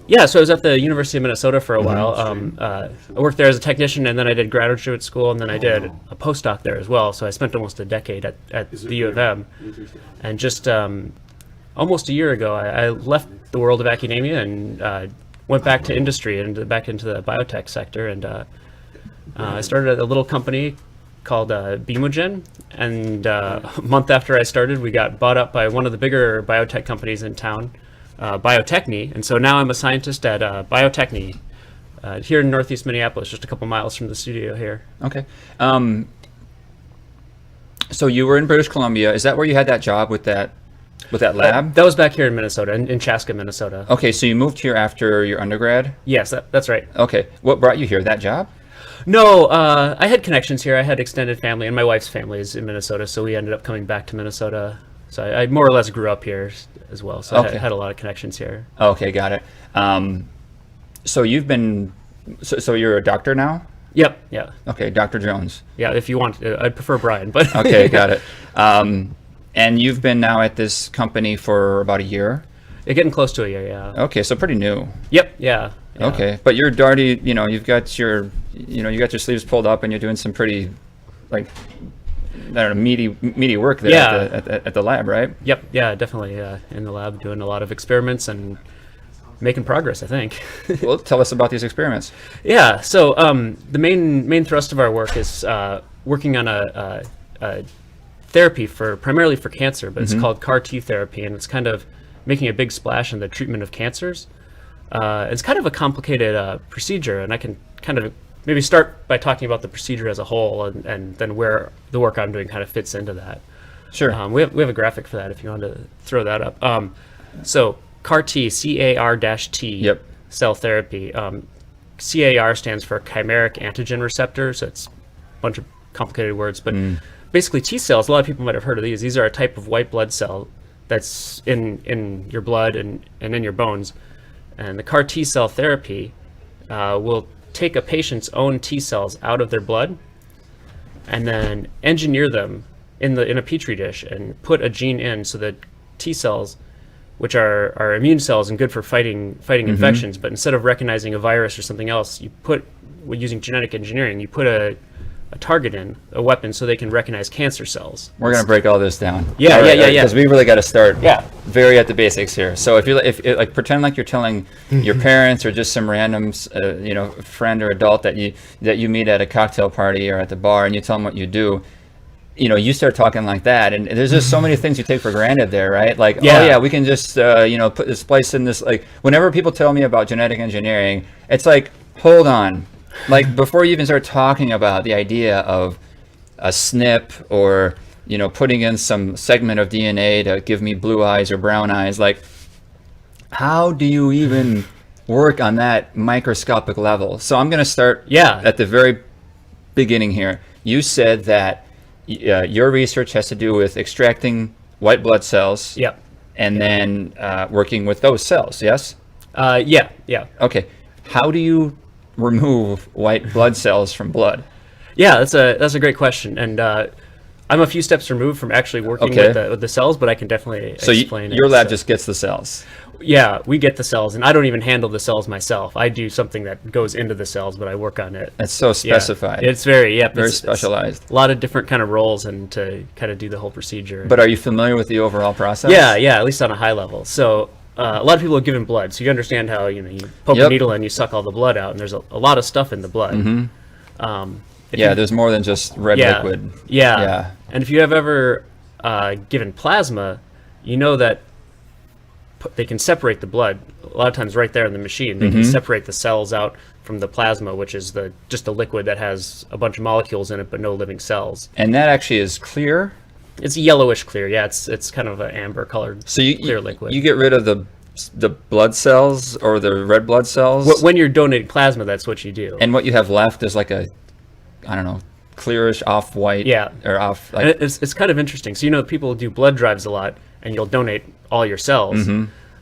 Yeah, so I was at the University of Minnesota for a while. I worked there as a technician, and then I did graduate school, and then I did a postdoc there as well. So I spent almost a decade at the U of M. And just almost a year ago, I left the world of academia and went back to industry and back into the biotech sector. And I started a little company called Beamogen. And a month after I started, we got bought up by one of the bigger biotech companies in town, Biotechne, and so now I'm a scientist at Biotechne here in Northeast Minneapolis, just a couple miles from the studio here. Okay. So you were in British Columbia. Is that where you had that job with that lab? That was back here in Minnesota, in Chaska, Minnesota. Okay, so you moved here after your undergrad? Yes, that's right. Okay. What brought you here? That job? No, I had connections here. I had extended family, and my wife's family is in Minnesota, so we ended up coming back to Minnesota. So I more or less grew up here as well, so I had a lot of connections here. Okay, got it. So you've been, so you're a doctor now? Yep, yeah. Okay, Dr. Jones. Yeah, if you want, I'd prefer Bryan, but. Okay, got it. And you've been now at this company for about a year? You're getting close to a year, yeah. Okay, so pretty new. Yep, yeah. Okay, but you're already, you've got your, you got your sleeves pulled up and you're doing some pretty, like, I don't know, meaty work there at the lab, right? Yep, yeah, definitely in the lab doing a lot of experiments and making progress, I think. Well, tell us about these experiments. Yeah, so the main thrust of our work is working on a therapy primarily for cancer, but it's called CAR T therapy, and it's kind of making a big splash in the treatment of cancers. It's kind of a complicated procedure, and I can kind of maybe start by talking about the procedure as a whole, and then where the work I'm doing kind of fits into that. Sure. We have a graphic for that if you want to throw that up. So CAR T, CAR-T cell therapy. CAR stands for chimeric antigen receptor, so it's a bunch of complicated words, but basically T cells, a lot of people might have heard of these. These are a type of white blood cell that's in your blood and in your bones. And the CAR T cell therapy will take a patient's own T cells out of their blood and then engineer them in a petri dish and put a gene in so that T cells, which are immune cells and good for fighting infections, but instead of recognizing a virus or something else, using genetic engineering, you put a target in, a weapon, so they can recognize cancer cells. We're going to break all this down. Yeah. Because we really got to start very at the basics here. So if like pretend like you're telling your parents or just some random friend or adult that you meet at a cocktail party or at the bar, and you tell them what you do, you start talking like that, and there's just so many things you take for granted there, right? Like, oh yeah, we can just put this place in this. Like, whenever people tell me about genetic engineering, it's like, hold on. Like, before you even start talking about the idea of a SNP or, putting in some segment of DNA to give me blue eyes or brown eyes, like, how do you even work on that microscopic level? So I'm going to start at the very beginning here. You said that your research has to do with extracting white blood cells and then working with those cells, yes? Yeah. Okay. How do you remove white blood cells from blood? Yeah, that's a great question, and I'm a few steps removed from actually working with the cells, but I can definitely explain it. Your lab just gets the cells. Yeah, we get the cells, and I don't even handle the cells myself. I do something that goes into the cells, but I work on it. It's so specified. Yeah, it's very specialized. A lot of different kind of roles and to kind of do the whole procedure. But are you familiar with the overall process? Yeah, at least on a high level. So a lot of people are given blood, so you understand how you poke a needle and you suck all the blood out, and there's a lot of stuff in the blood. There's more than just red liquid. Yeah. And if you have ever given plasma, you know that they can separate the blood a lot of times right there in the machine. They can separate the cells out from the plasma, which is just a liquid that has a bunch of molecules in it but no living cells. And that actually is clear? It's yellowish clear. Yeah, it's kind of an amber colored clear liquid. You get rid of the blood cells or the red blood cells? When you're donating plasma, that's what you do. And what you have left is like a, I don't know, clearish off-white. Yeah. Or off. Like, it's kind of interesting. So people do blood drives a lot, and you'll donate all your cells.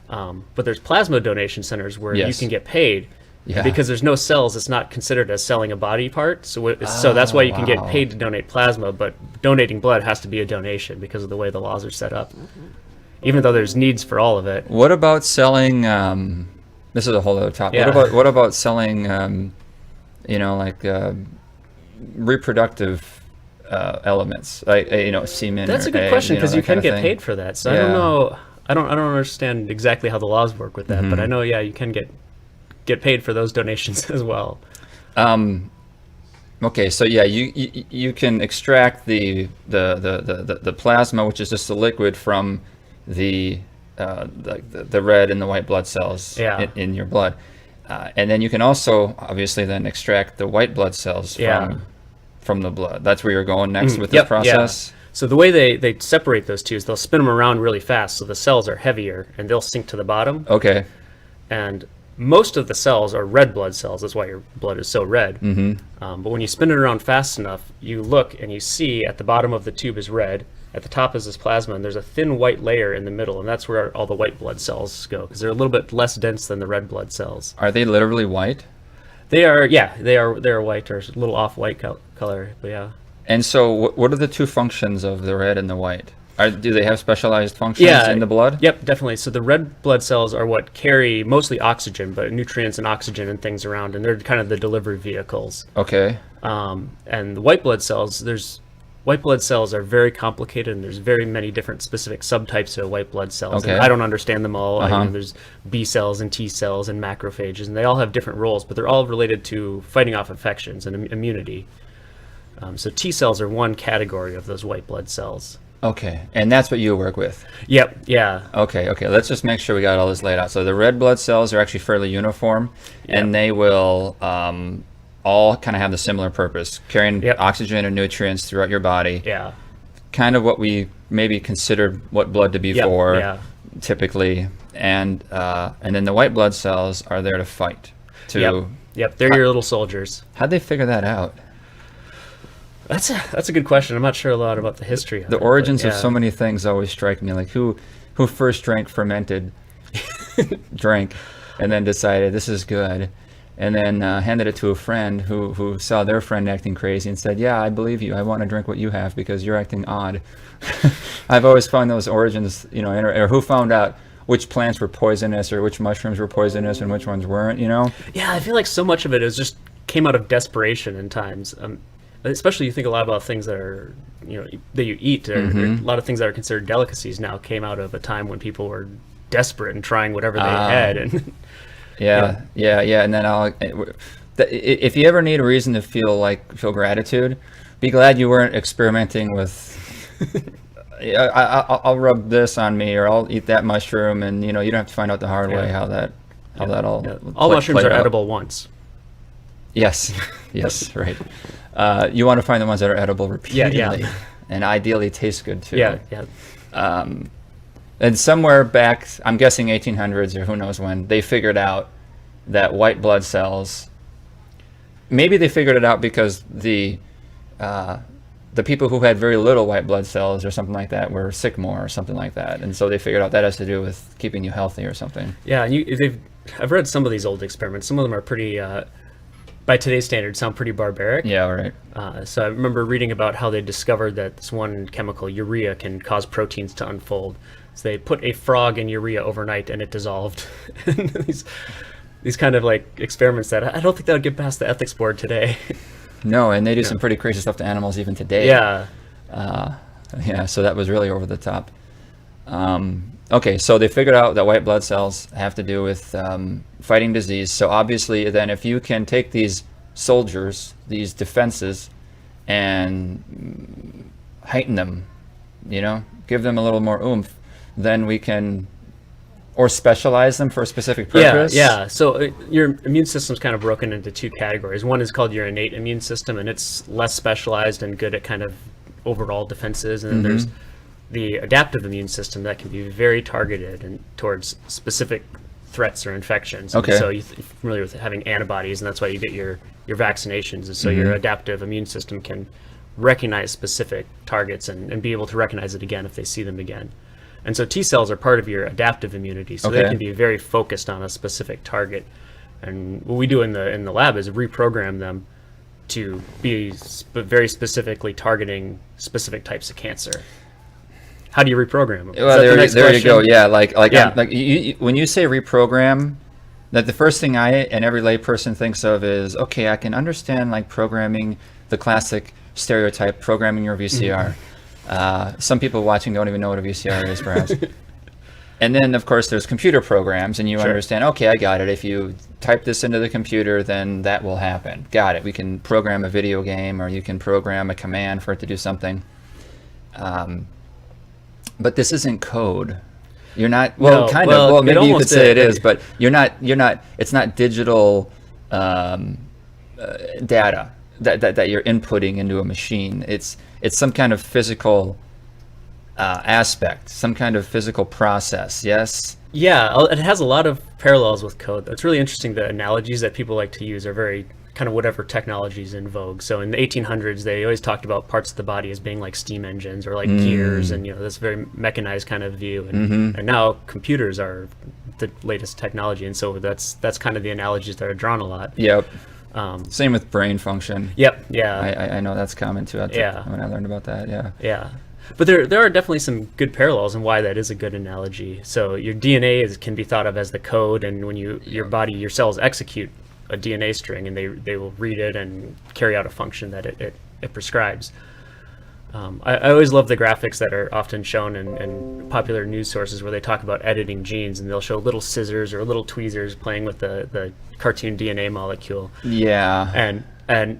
But there's plasma donation centers where you can get paid. Yeah. Because there's no cells, it's not considered as selling a body part. So that's why you can get paid to donate plasma, but donating blood has to be a donation because of the way the laws are set up. even though there's needs for all of it. What about selling? This is a whole other topic. Yeah. What about selling? Like reproductive elements, like semen. That's or a good eggs, question, because that you can kind of get thing. paid for that. So I Yeah. don't know. I don't understand exactly how the laws work with that, but I know you can get paid for those donations as well. Okay, so yeah, you can extract the plasma, which is just the liquid, from the red and the white blood cells in your blood, and then you can also obviously then extract the white blood cells from the blood. That's where you're going next with this process. Yeah. So the way they separate those two is they'll spin them around really fast, so the cells are heavier and they'll sink to the bottom. Okay. And most of the cells are red blood cells. That's why your blood is so red. But when you spin it around fast enough, you look and you see at the bottom of the tube is red. At the top is this plasma, and there's a thin white layer in the middle, and that's where all the white blood cells go, because they're a little bit less dense than the red blood cells. Are they literally white? They are, yeah, they are white, or a little off-white color, but yeah. And so what are the two functions of the red and the white? Do they have specialized functions in the blood? Yep, definitely. So the red blood cells are what carry mostly oxygen, but nutrients and oxygen and things around, and they're kind of the delivery vehicles. Okay. And the white blood cells, white blood cells are very complicated, and there's very many different specific subtypes of white blood cells. Okay. And I don't understand them all. There's B cells and T cells and macrophages, and they all have different roles, but they're all related to fighting off infections and immunity. So T cells are one category of those white blood cells. Okay, and that's what you work with? Yep, yeah. Okay, let's just make sure we got all this laid out. So the red blood cells are actually fairly uniform, and they will all kind of have the similar purpose, carrying oxygen and nutrients throughout your body. Yeah. Kind of what we maybe considered what blood to be for, typically. And then the white blood cells are there to fight. Yep, they're your little soldiers. How'd they figure that out? That's a good question. I'm not sure a lot about the history of the it, origins of so many things always strike me, like who first drank fermented drink and then decided this is good, and then handed it to a friend who saw their friend acting crazy and said, yeah, I believe you, I want to drink what you have because you're acting odd. I've always found those origins, or who found out which plants were poisonous or which mushrooms were poisonous and which ones weren't, Yeah, I feel like so much of it is just came out of desperation in times. Especially you think a lot about things that are, that you eat, or a lot of things that are considered delicacies now came out of a time when people were desperate and trying whatever they had. And yeah. And then if you ever need a reason to feel gratitude, be glad you weren't experimenting with, I'll rub this on me, or I'll eat that mushroom, and you don't have to find out the hard way how that all mushrooms are edible once. Yes, right. You want to find the ones that are edible repeatedly, and ideally taste good too. And somewhere back, I'm guessing 1800s or who knows when, they figured out that white blood cells. Maybe they figured it out because the people who had very little white blood cells or something like that were sick more or something like that, and so they figured out that has to do with keeping you healthy or something. Yeah, and I've read some of these old experiments. Some of them are pretty. By today's standards, sound pretty barbaric. Yeah, right. So I remember reading about how they discovered that this one chemical, urea, can cause proteins to unfold. So they put a frog in urea overnight and it dissolved. these kind of experiments that I don't think that would get past the ethics board today. No, and they do some pretty crazy stuff to animals even today. Yeah. So that was really over the top. Okay, so they figured out that white blood cells have to do with fighting disease. So obviously then if you can take these soldiers, these defenses, and heighten them, give them a little more oomph, then we can, or specialize them for a specific purpose. Yeah. So your immune system's kind of broken into two categories. One is called your innate immune system, and it's less specialized and good at kind of overall defenses. And then there's the adaptive immune system that can be very targeted and towards specific threats or infections. Okay. And so you're familiar with having antibodies, and that's why you get your vaccinations. And so your adaptive immune system can recognize specific targets and be able to recognize it again if they see them again. And so T cells are part of your adaptive immunity, so they can be very focused on a specific target. And what we do in the lab is reprogram them to be very specifically targeting specific types of cancer. how do you reprogram them? Well, there you go. Yeah, like when you say reprogram, that the first thing I and every layperson thinks of is, okay, I can understand like programming, the classic stereotype, programming your VCR. Some people watching don't even know what a VCR is, perhaps. And then, of course, there's computer programs, and you understand, okay, I got it. If you type this into the computer, then that will happen. Got it. We can program a video game, or you can program a command for it to do something. But this isn't code. You're not, well, kind of, well, maybe you could say it is, but you're not, it's not digital data that you're inputting into a machine. It's some kind of physical aspect, some kind of physical process. Yes. Yeah, it has a lot of parallels with code. It's really interesting. The analogies that people like to use are very kind of whatever technology is in vogue. So in the 1800s, they always talked about parts of the body as being like steam engines or like gears, and this very mechanized kind of view. And now computers are the latest technology, and so that's kind of the analogies that are drawn a lot. Yep. Same with brain function. Yep. Yeah. I know that's common too. When I learned about that. Yeah. Yeah. But there are definitely some good parallels and why that is a good analogy. So your DNA can be thought of as the code, and when your cells execute a DNA string, and they will read it and carry out a function that it prescribes. I always love the graphics that are often shown in popular news sources where they talk about editing genes, and they'll show little scissors or little tweezers playing with the cartoon DNA molecule. Yeah. And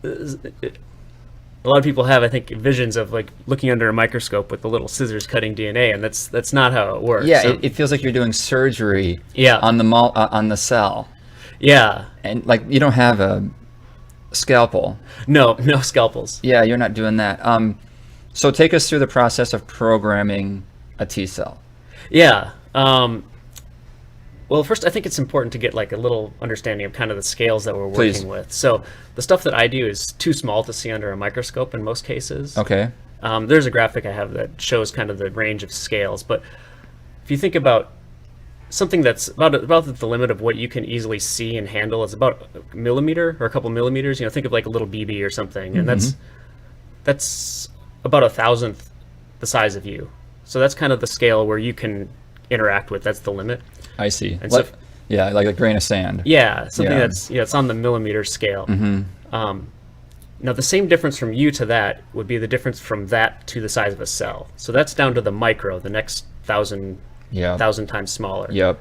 a lot of people have, I think, visions of like looking under a microscope with the little scissors cutting DNA, and that's not how it works. Yeah, so, it feels like you're doing surgery. On the cell. Yeah. And like you don't have a scalpel. No scalpels. Yeah, you're not doing that. So take us through the process of programming a T cell. Yeah. Well, first, I think it's important to get like a little understanding of kind of the scales that we're working with. So the stuff that I do is too small to see under a microscope in most cases. Okay. There's a graphic I have that shows kind of the range of scales. But if you think about something that's about the limit of what you can easily see and handle, it's about a millimeter or a couple millimeters. Think of like a little BB or something, and that's about 1,000th the size of you. So that's kind of the scale where you can interact with. That's the limit. I see. And like a grain of sand. Yeah, something that's it's on the millimeter scale. Now the same difference from you to that would be the difference from that to the size of a cell. So that's down to the micro, the next 1,000 times smaller. Yep.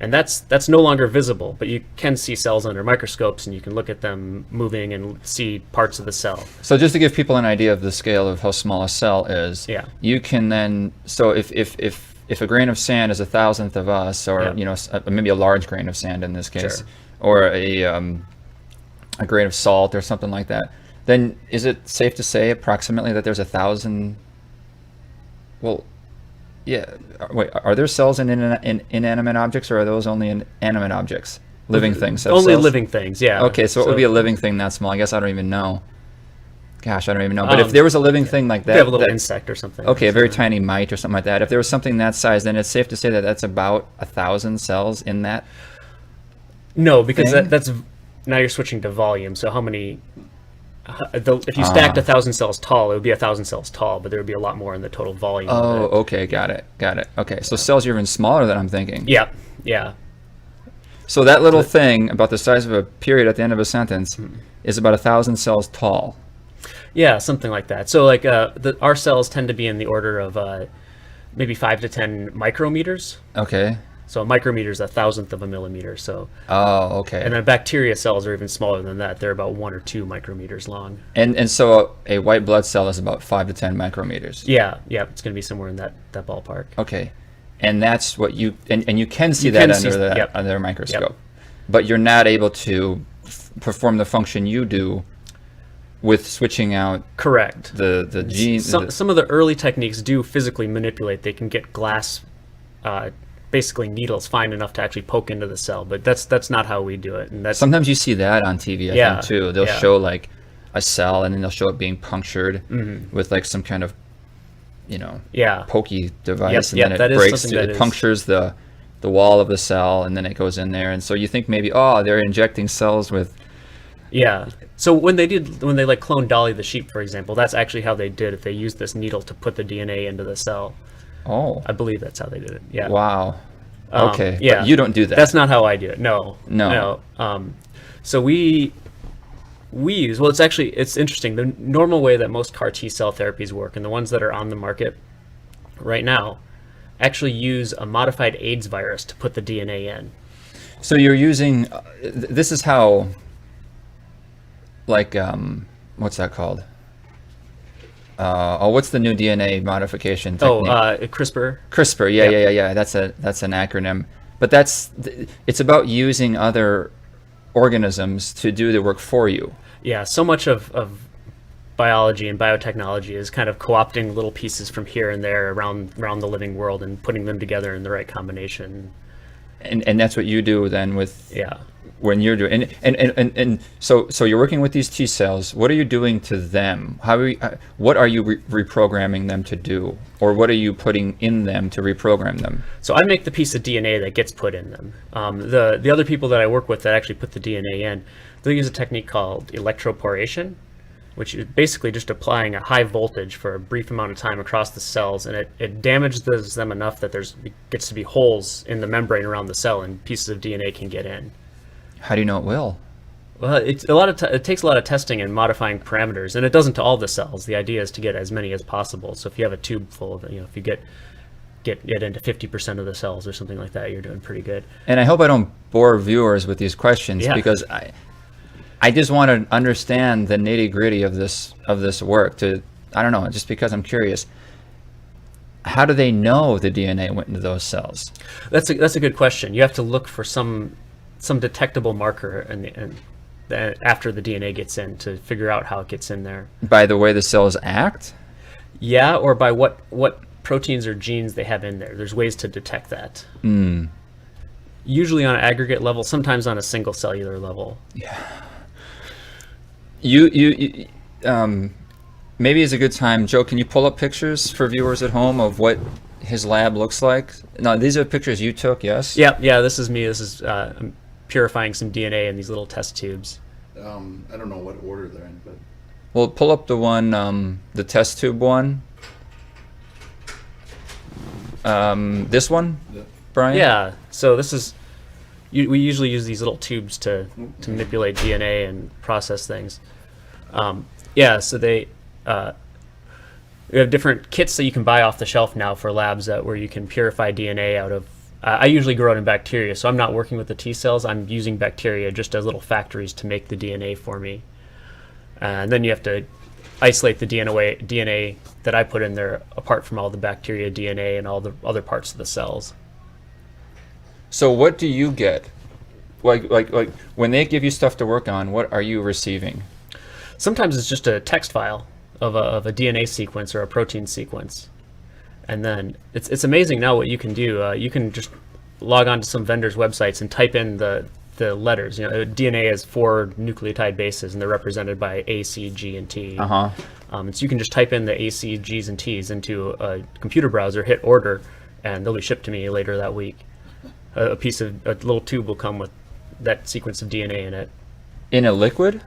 And that's no longer visible, but you can see cells under microscopes, and you can look at them moving and see parts of the cell. So just to give people an idea of the scale of how small a cell is, you can then, so if a grain of sand is 1,000th of us, or maybe a large grain of sand in this case, or a grain of salt or something like that, then is it safe to say approximately that there's 1,000? Well, yeah. Wait, are there cells in inanimate objects, or are those only in animate objects? Living things. Only cells? Living things. Yeah. Okay, so what would be a living thing that small? I guess I don't even know. Gosh, I don't even know. But if there was a living thing like that, you have a little insect or something. Okay, a very tiny mite or something like that. If there was something that size, then it's safe to say that that's about 1,000 cells in that. No, because that's now you're switching to volume. So how many? If you stacked 1,000 cells tall, it would be 1,000 cells tall, but there would be a lot more in the total volume. Oh, okay, got it. Okay, so cells are even smaller than I'm thinking. Yeah. So that little thing about the size of a period at the end of a sentence is about 1,000 cells tall. Yeah, something like that. So like our cells tend to be in the order of maybe 5 to 10 micrometers. Okay. So a micrometer is 1,000th of a millimeter. So. Oh, okay. And then bacteria cells are even smaller than that. They're about 1 or 2 micrometers long. And so a white blood cell is about 5 to 10 micrometers. Yeah, it's going to be somewhere in that ballpark. Okay, and that's what you and you can see that under a microscope, but you're not able to perform the function you do with switching out. Correct. The genes. Some of the early techniques do physically manipulate. They can get glass. Basically needles fine enough to actually poke into the cell, but that's not how we do it. And sometimes you see that on TV, I think too. They'll show like a cell, and then they'll show it being punctured with like some kind of, pokey device, and then it breaks. It punctures the wall of the cell, and then it goes in there. And so you think maybe, they're injecting cells with Yeah. So when they like cloned Dolly the sheep, for example, that's actually how they did it. They used this needle to put the DNA into the cell. Oh. I believe that's how they did it. Yeah. Wow. Okay. Yeah. But you don't do that. That's not how I do it. No. No. So we use, well, it's interesting. The normal way that most CAR T cell therapies work, and the ones that are on the market right now, actually use a modified AIDS virus to put the DNA in. So you're using, this is how, like, what's that called? What's the new DNA modification technique? CRISPR. CRISPR, yeah. That's an acronym. But it's about using other organisms to do the work for you. Yeah, so much of biology and biotechnology is kind of co-opting little pieces from here and there around the living world and putting them together in the right combination. And that's what you do then with yeah. When you're doing and so you're working with these T cells. What are you doing to them? What are you reprogramming them to do, or what are you putting in them to reprogram them? So I make the piece of DNA that gets put in them. The other people that I work with that actually put the DNA in, they'll use a technique called electroporation, which is basically just applying a high voltage for a brief amount of time across the cells, and it damages them enough that gets to be holes in the membrane around the cell, and pieces of DNA can get in. How do you know it will? Well, it takes a lot of testing and modifying parameters, and it doesn't to all the cells. The idea is to get as many as possible. So if you have a tube full of, if you get into 50% of the cells or something like that, you're doing pretty good. And I hope I don't bore viewers with these questions, because I just want to understand the nitty-gritty of this work. I don't know, just because I'm curious. How do they know the DNA went into those cells? That's a good question. You have to look for some detectable marker and after the DNA gets in to figure out how it gets in there. By the way the cells act? Yeah, or by what proteins or genes they have in there. There's ways to detect that. Usually on an aggregate level, sometimes on a single cellular level. Yeah. You maybe it's a good time, Joe, can you pull up pictures for viewers at home of what his lab looks like? Now, these are pictures you took, yes? Yeah, this is me. This is I'm purifying some DNA in these little test tubes. I don't know what order they're in, but... Well, pull up the one, the test tube one. This one, Brian? Yeah, so this is... we usually use these little tubes to manipulate DNA and process things. So we have different kits that you can buy off the shelf now for labs where you can purify DNA out of... I usually grow it in bacteria, so I'm not working with the T cells. I'm using bacteria just as little factories to make the DNA for me. And then you have to isolate the DNA that I put in there apart from all the bacteria DNA and all the other parts of the cells. So what do you get? Like when they give you stuff to work on, what are you receiving? Sometimes it's just a text file of a DNA sequence or a protein sequence. And then it's amazing now what you can do. You can just log on to some vendors' websites and type in the letters. DNA has 4 nucleotide bases, and they're represented by A, C, G, and T. So you can just type in the A, C, Gs, and Ts into a computer browser, hit order, and they'll be shipped to me later that week. A little tube will come with that sequence of DNA in it. In a liquid?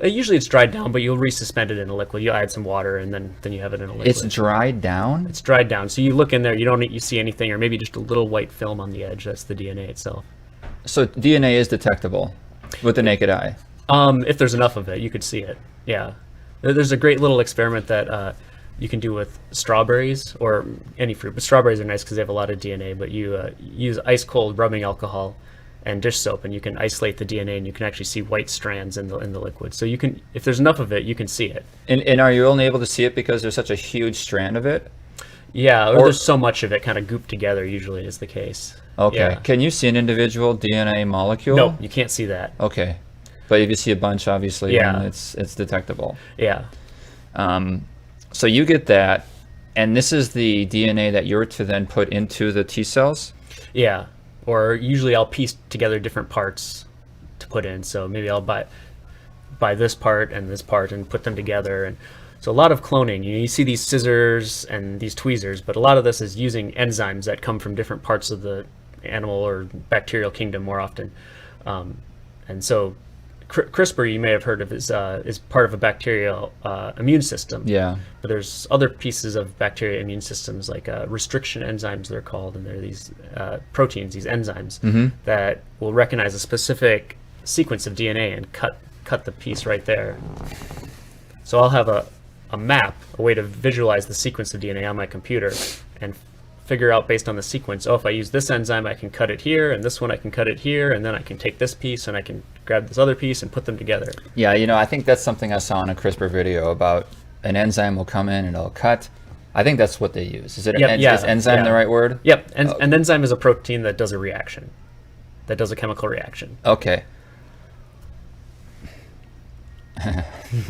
Usually it's dried down, but you'll resuspend it in a liquid. You'll add some water, and then you have it in a liquid. It's dried down? It's dried down. So you look in there, you see anything, or maybe just a little white film on the edge. That's the DNA itself. So DNA is detectable with the naked eye? If there's enough of it, you could see it. Yeah. There's a great little experiment that you can do with strawberries or any fruit. But strawberries are nice because they have a lot of DNA. But you use ice cold rubbing alcohol and dish soap, and you can isolate the DNA, and you can actually see white strands in the liquid. So you can, if there's enough of it, you can see it. And are you only able to see it because there's such a huge strand of it? Yeah, or there's so much of it kind of gooped together. Usually is the case. Okay. Yeah. Can you see an individual DNA molecule? No, you can't see that. Okay. But if you see a bunch, obviously, then it's detectable. Yeah. So you get that, and this is the DNA that you're to then put into the T cells? Yeah. Or usually I'll piece together different parts to put in. So maybe I'll buy this part and put them together. And so a lot of cloning. You see these scissors and these tweezers, but a lot of this is using enzymes that come from different parts of the animal or bacterial kingdom more often. And so CRISPR, you may have heard of, is part of a bacterial immune system. Yeah. But there's other pieces of bacteria immune systems, like restriction enzymes, they're called, and they're these proteins, these enzymes that will recognize a specific sequence of DNA and cut the piece right there. So I'll have a map, a way to visualize the sequence of DNA on my computer, and figure out based on the sequence, if I use this enzyme, I can cut it here, and this one I can cut it here, and then I can take this piece and I can grab this other piece and put them together. Yeah, I think that's something I saw in a CRISPR video about an enzyme will come in and it'll cut. I think that's what they use. Is enzyme the right word? Yep, an enzyme is a protein that does a reaction, that does a chemical reaction. Okay.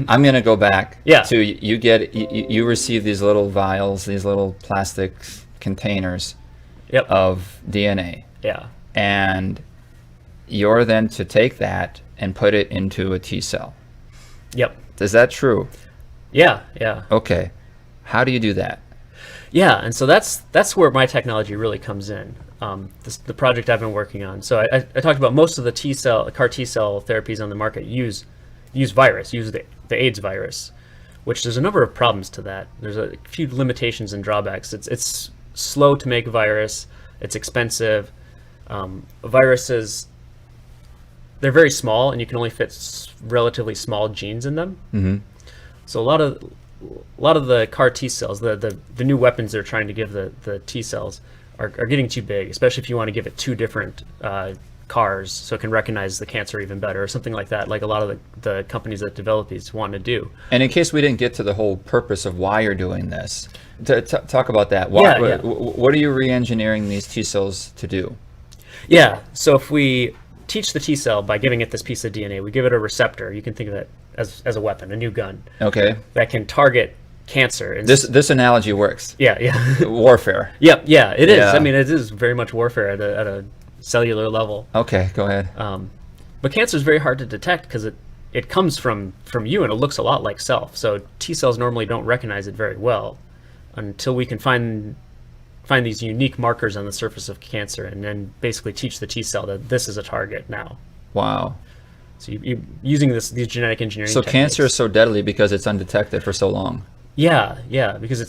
I'm going to go back to you receive these little vials, these little plastic containers of DNA. Yeah. And you're then to take that and put it into a T cell. Yep. Is that true? Yeah. Okay. How do you do that? Yeah, and so that's where my technology really comes in. The project I've been working on. So I talked about most of the CAR T cell therapies on the market use the AIDS virus, which there's a number of problems to that. There's a few limitations and drawbacks. It's slow to make virus. It's expensive. Viruses, they're very small, and you can only fit relatively small genes in them. Mm-hmm. So a lot of the CAR T cells, the new weapons they're trying to give the T cells, are getting too big, especially if you want to give it two different CARs so it can recognize the cancer even better, or something like that, like a lot of the companies that develop these want to do. And in case we didn't get to the whole purpose of why you're doing this, talk about that. What are you re-engineering these T cells to do? Yeah, so if we teach the T cell by giving it this piece of DNA, we give it a receptor. You can think of it as a weapon, a new gun. Okay. That can target cancer. And this analogy works. Yeah. Warfare. Yep, yeah, it is. I mean, it is very much warfare at a cellular level. Okay, go ahead. But cancer is very hard to detect because it comes from you, and it looks a lot like self. So T cells normally don't recognize it very well until we can find these unique markers on the surface of cancer, and then basically teach the T cell that this is a target now. Wow. So you using these genetic engineering So techniques. Cancer is so deadly because it's undetected for so long. Yeah, because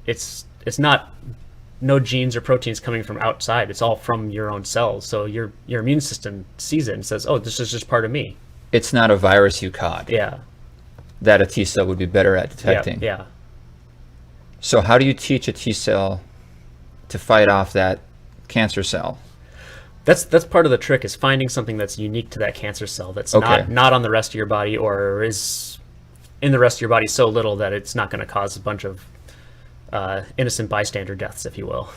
it's not no genes or proteins coming from outside. It's all from your own cells. So your immune system sees it and says, "Oh, this is just part of me." It's not a virus you caught. Yeah. That a T cell would be better at detecting. Yeah. So how do you teach a T cell to fight off that cancer cell? That's part of the trick, is finding something that's unique to that cancer cell that's not on the rest of your body, or is in the rest of your body so little that it's not going to cause a bunch of innocent bystander deaths, if you will.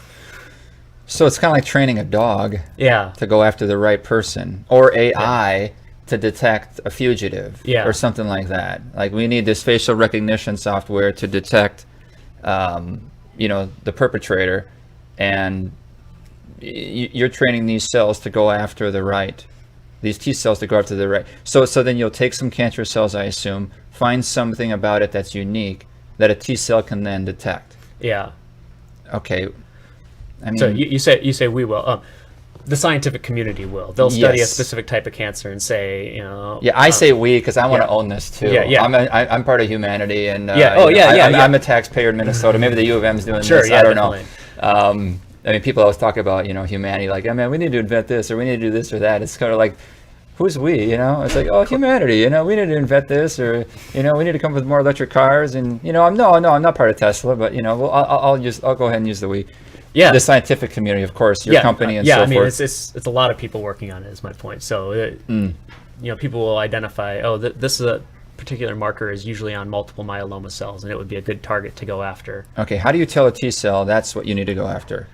So it's kind of like training a dog to go after the right person, or AI to detect a fugitive, or something like that. Like, we need this facial recognition software to detect the perpetrator, and you're training these cells to go after these T cells to go after the right. So then you'll take some cancer cells, I assume, find something about it that's unique that a T cell can then detect. Yeah. Okay. I mean, so you say we will. The scientific community will. They'll study a specific type of cancer and say, Yeah, I say we because I want to own this too. Yeah. I'm part of humanity, and I'm a taxpayer in Minnesota. Maybe the U of M's doing this. Yeah, I don't definitely. know. I mean, people always talk about humanity, like, man, we need to invent this, or we need to do this or that. It's kind of like, who's we? It's like, humanity. We need to invent this, or we need to come up with more electric cars, and I'm not part of Tesla, but I'll go ahead and use the we. Yeah. The scientific community, of course, your company and so forth. Yeah, I mean, it's a lot of people working on it, is my point. So, people will identify, this is a particular marker is usually on multiple myeloma cells, and it would be a good target to go after. Okay, how do you tell a T cell that's what you need to go after?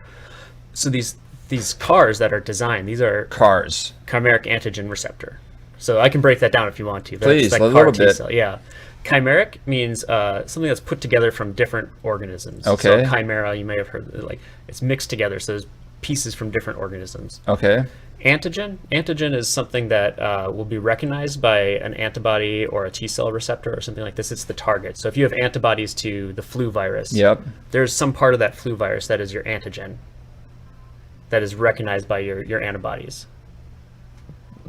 So these CARs that are designed, these are CARs, chimeric antigen receptor. So I can break that down if you want to. Please, a little bit. Yeah. Chimeric means something that's put together from different organisms. Okay. So chimera, you may have heard, like, it's mixed together, so there's pieces from different organisms. Okay. Antigen is something that will be recognized by an antibody or a T cell receptor or something like this. It's the target. So if you have antibodies to the flu virus, there's some part of that flu virus that is your antigen, that is recognized by your antibodies.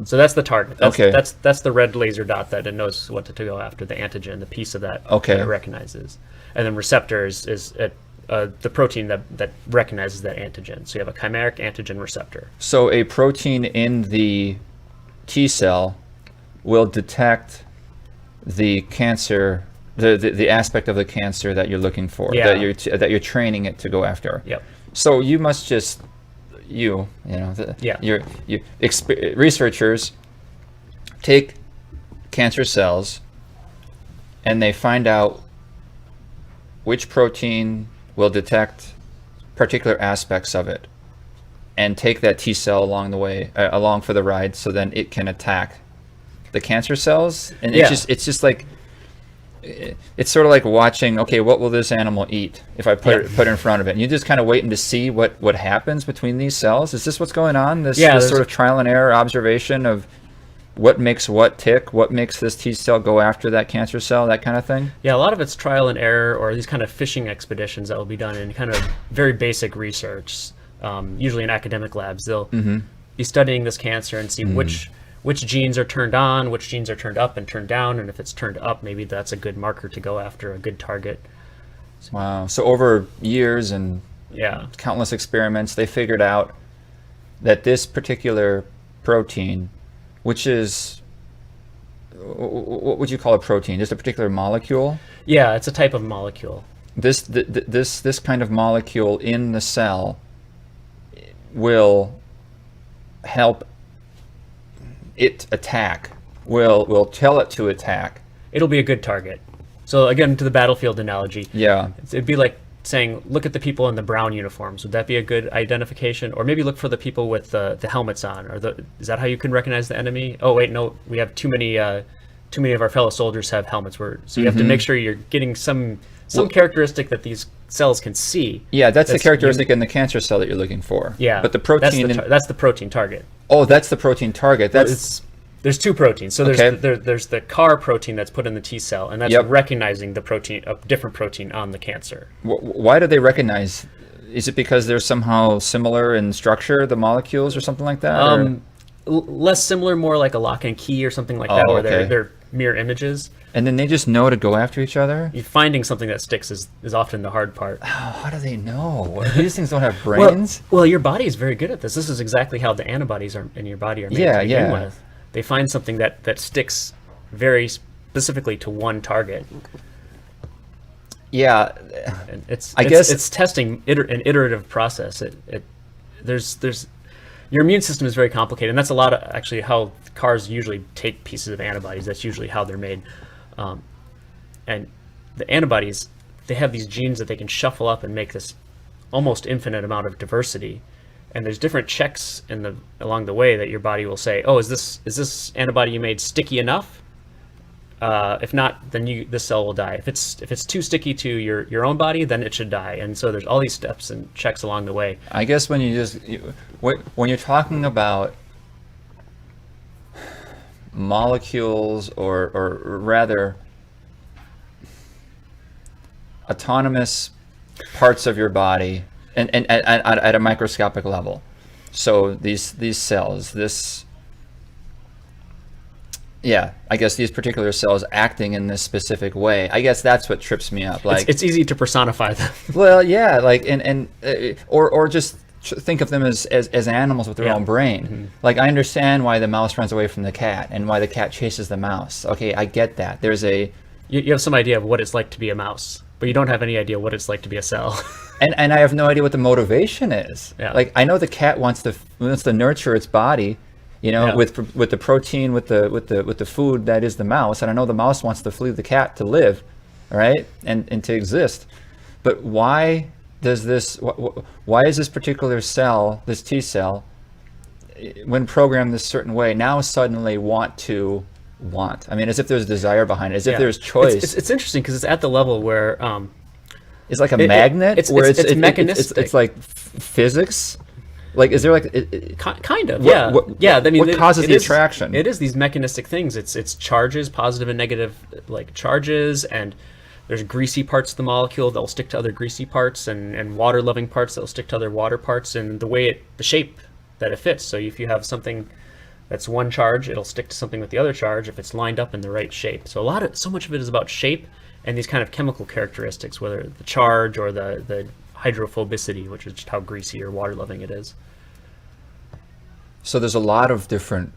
So that's the target. Okay. That's the red laser dot that it knows what to go after, the antigen, the piece of that Okay. that it recognizes. And then receptor is the protein that recognizes that antigen. So you have a chimeric antigen receptor. So a protein in the T cell will detect the cancer, the aspect of the cancer that you're looking for, Yeah. that you're training it to go after. Yep. So you must just researchers take cancer cells and they find out which protein will detect particular aspects of it, and take that T cell along the way, along for the ride, so then it can attack the cancer cells. And Yeah. it's just like, it's sort of like watching, okay, what will this animal eat if I put it in front of it? And you just kind of waiting to see what happens between these cells. Is this what's going on? This sort of trial and error observation of what makes what tick, what makes this T cell go after that cancer cell, that kind of thing? Yeah, a lot of it's trial and error, or these kind of fishing expeditions that will be done in kind of very basic research. Usually in academic labs, they'll be studying this cancer and see which genes are turned on, which genes are turned up and turned down, and if it's turned up, maybe that's a good marker to go after, a good target. Wow. So over years and countless experiments, they figured out that this particular protein, which is, what would you call a protein? Just a particular molecule? Yeah, it's a type of molecule. This kind of molecule in the cell will help it attack, will tell it to attack. It'll be a good target. So again, to the battlefield analogy, Yeah. it'd be like saying, look at the people in the brown uniforms. Would that be a good identification? Or maybe look for the people with the helmets on. Is that how you can recognize the enemy? Oh wait, no, we have too many of our fellow soldiers have helmets. So you have to make sure you're getting some characteristic that these cells can see. Yeah, that's the characteristic in the cancer cell that you're looking for. Yeah, but the protein that's the protein target. Oh, that's the protein target. There's two proteins. So there's Okay. there's the CAR protein that's put in the T cell, and that's recognizing the protein, a different protein on the cancer. Why do they recognize? Is it because they're somehow similar in structure, the molecules, or something like that? or- Less similar, more like a lock and key or something like that, where okay. they're mirror images. And then they just know to go after each other? Finding something that sticks is often the hard part. Oh, how do they know? These things don't have brains? Well, your body is very good at this. This is exactly how the antibodies in your body are made to begin with. They find something that sticks very specifically to one target. Yeah. And it's testing an iterative process. There's your immune system is very complicated, and that's a lot of actually how cars usually take pieces of antibodies. That's usually how they're made. And the antibodies, they have these genes that they can shuffle up and make this almost infinite amount of diversity. And there's different checks along the way that your body will say, oh, is this antibody you made sticky enough? If not, then this cell will die. If it's too sticky to your own body, then it should die. And so there's all these steps and checks along the way. I guess when when you're talking about molecules, or rather autonomous parts of your body, and at a microscopic level, so these cells, I guess these particular cells acting in this specific way, I guess that's what trips me up. Like, it's easy to personify them. Well, yeah, like or just think of them as animals with their own brain. Mm-hmm. Like, I understand why the mouse runs away from the cat and why the cat chases the mouse. Okay, I get that. There's you have some idea of what it's like to be a mouse, but you don't have any idea what it's like to be a cell. and I have no idea what the motivation is. Yeah. Like, I know the cat wants to nurture its body, with the protein, with the food that is the mouse, and I know the mouse wants to flee the cat to live, all right, and to exist. But why is this particular cell, this T cell, when programmed this certain way, now suddenly want? I mean, as if there's desire behind it, as if there's choice. It's interesting because it's at the level where it's like a magnet, it's mechanistic. It's like physics. Like, is there kind of? Yeah. I mean, what causes the attraction? It is these mechanistic things. It's charges, positive and negative, like charges, and there's greasy parts of the molecule that will stick to other greasy parts, and water-loving parts that will stick to other water parts, and the shape that it fits. So if you have something that's one charge, it'll stick to something with the other charge if it's lined up in the right shape. So so much of it is about shape and these kind of chemical characteristics, whether the charge or the hydrophobicity, which is just how greasy or water loving it is. So there's a lot of different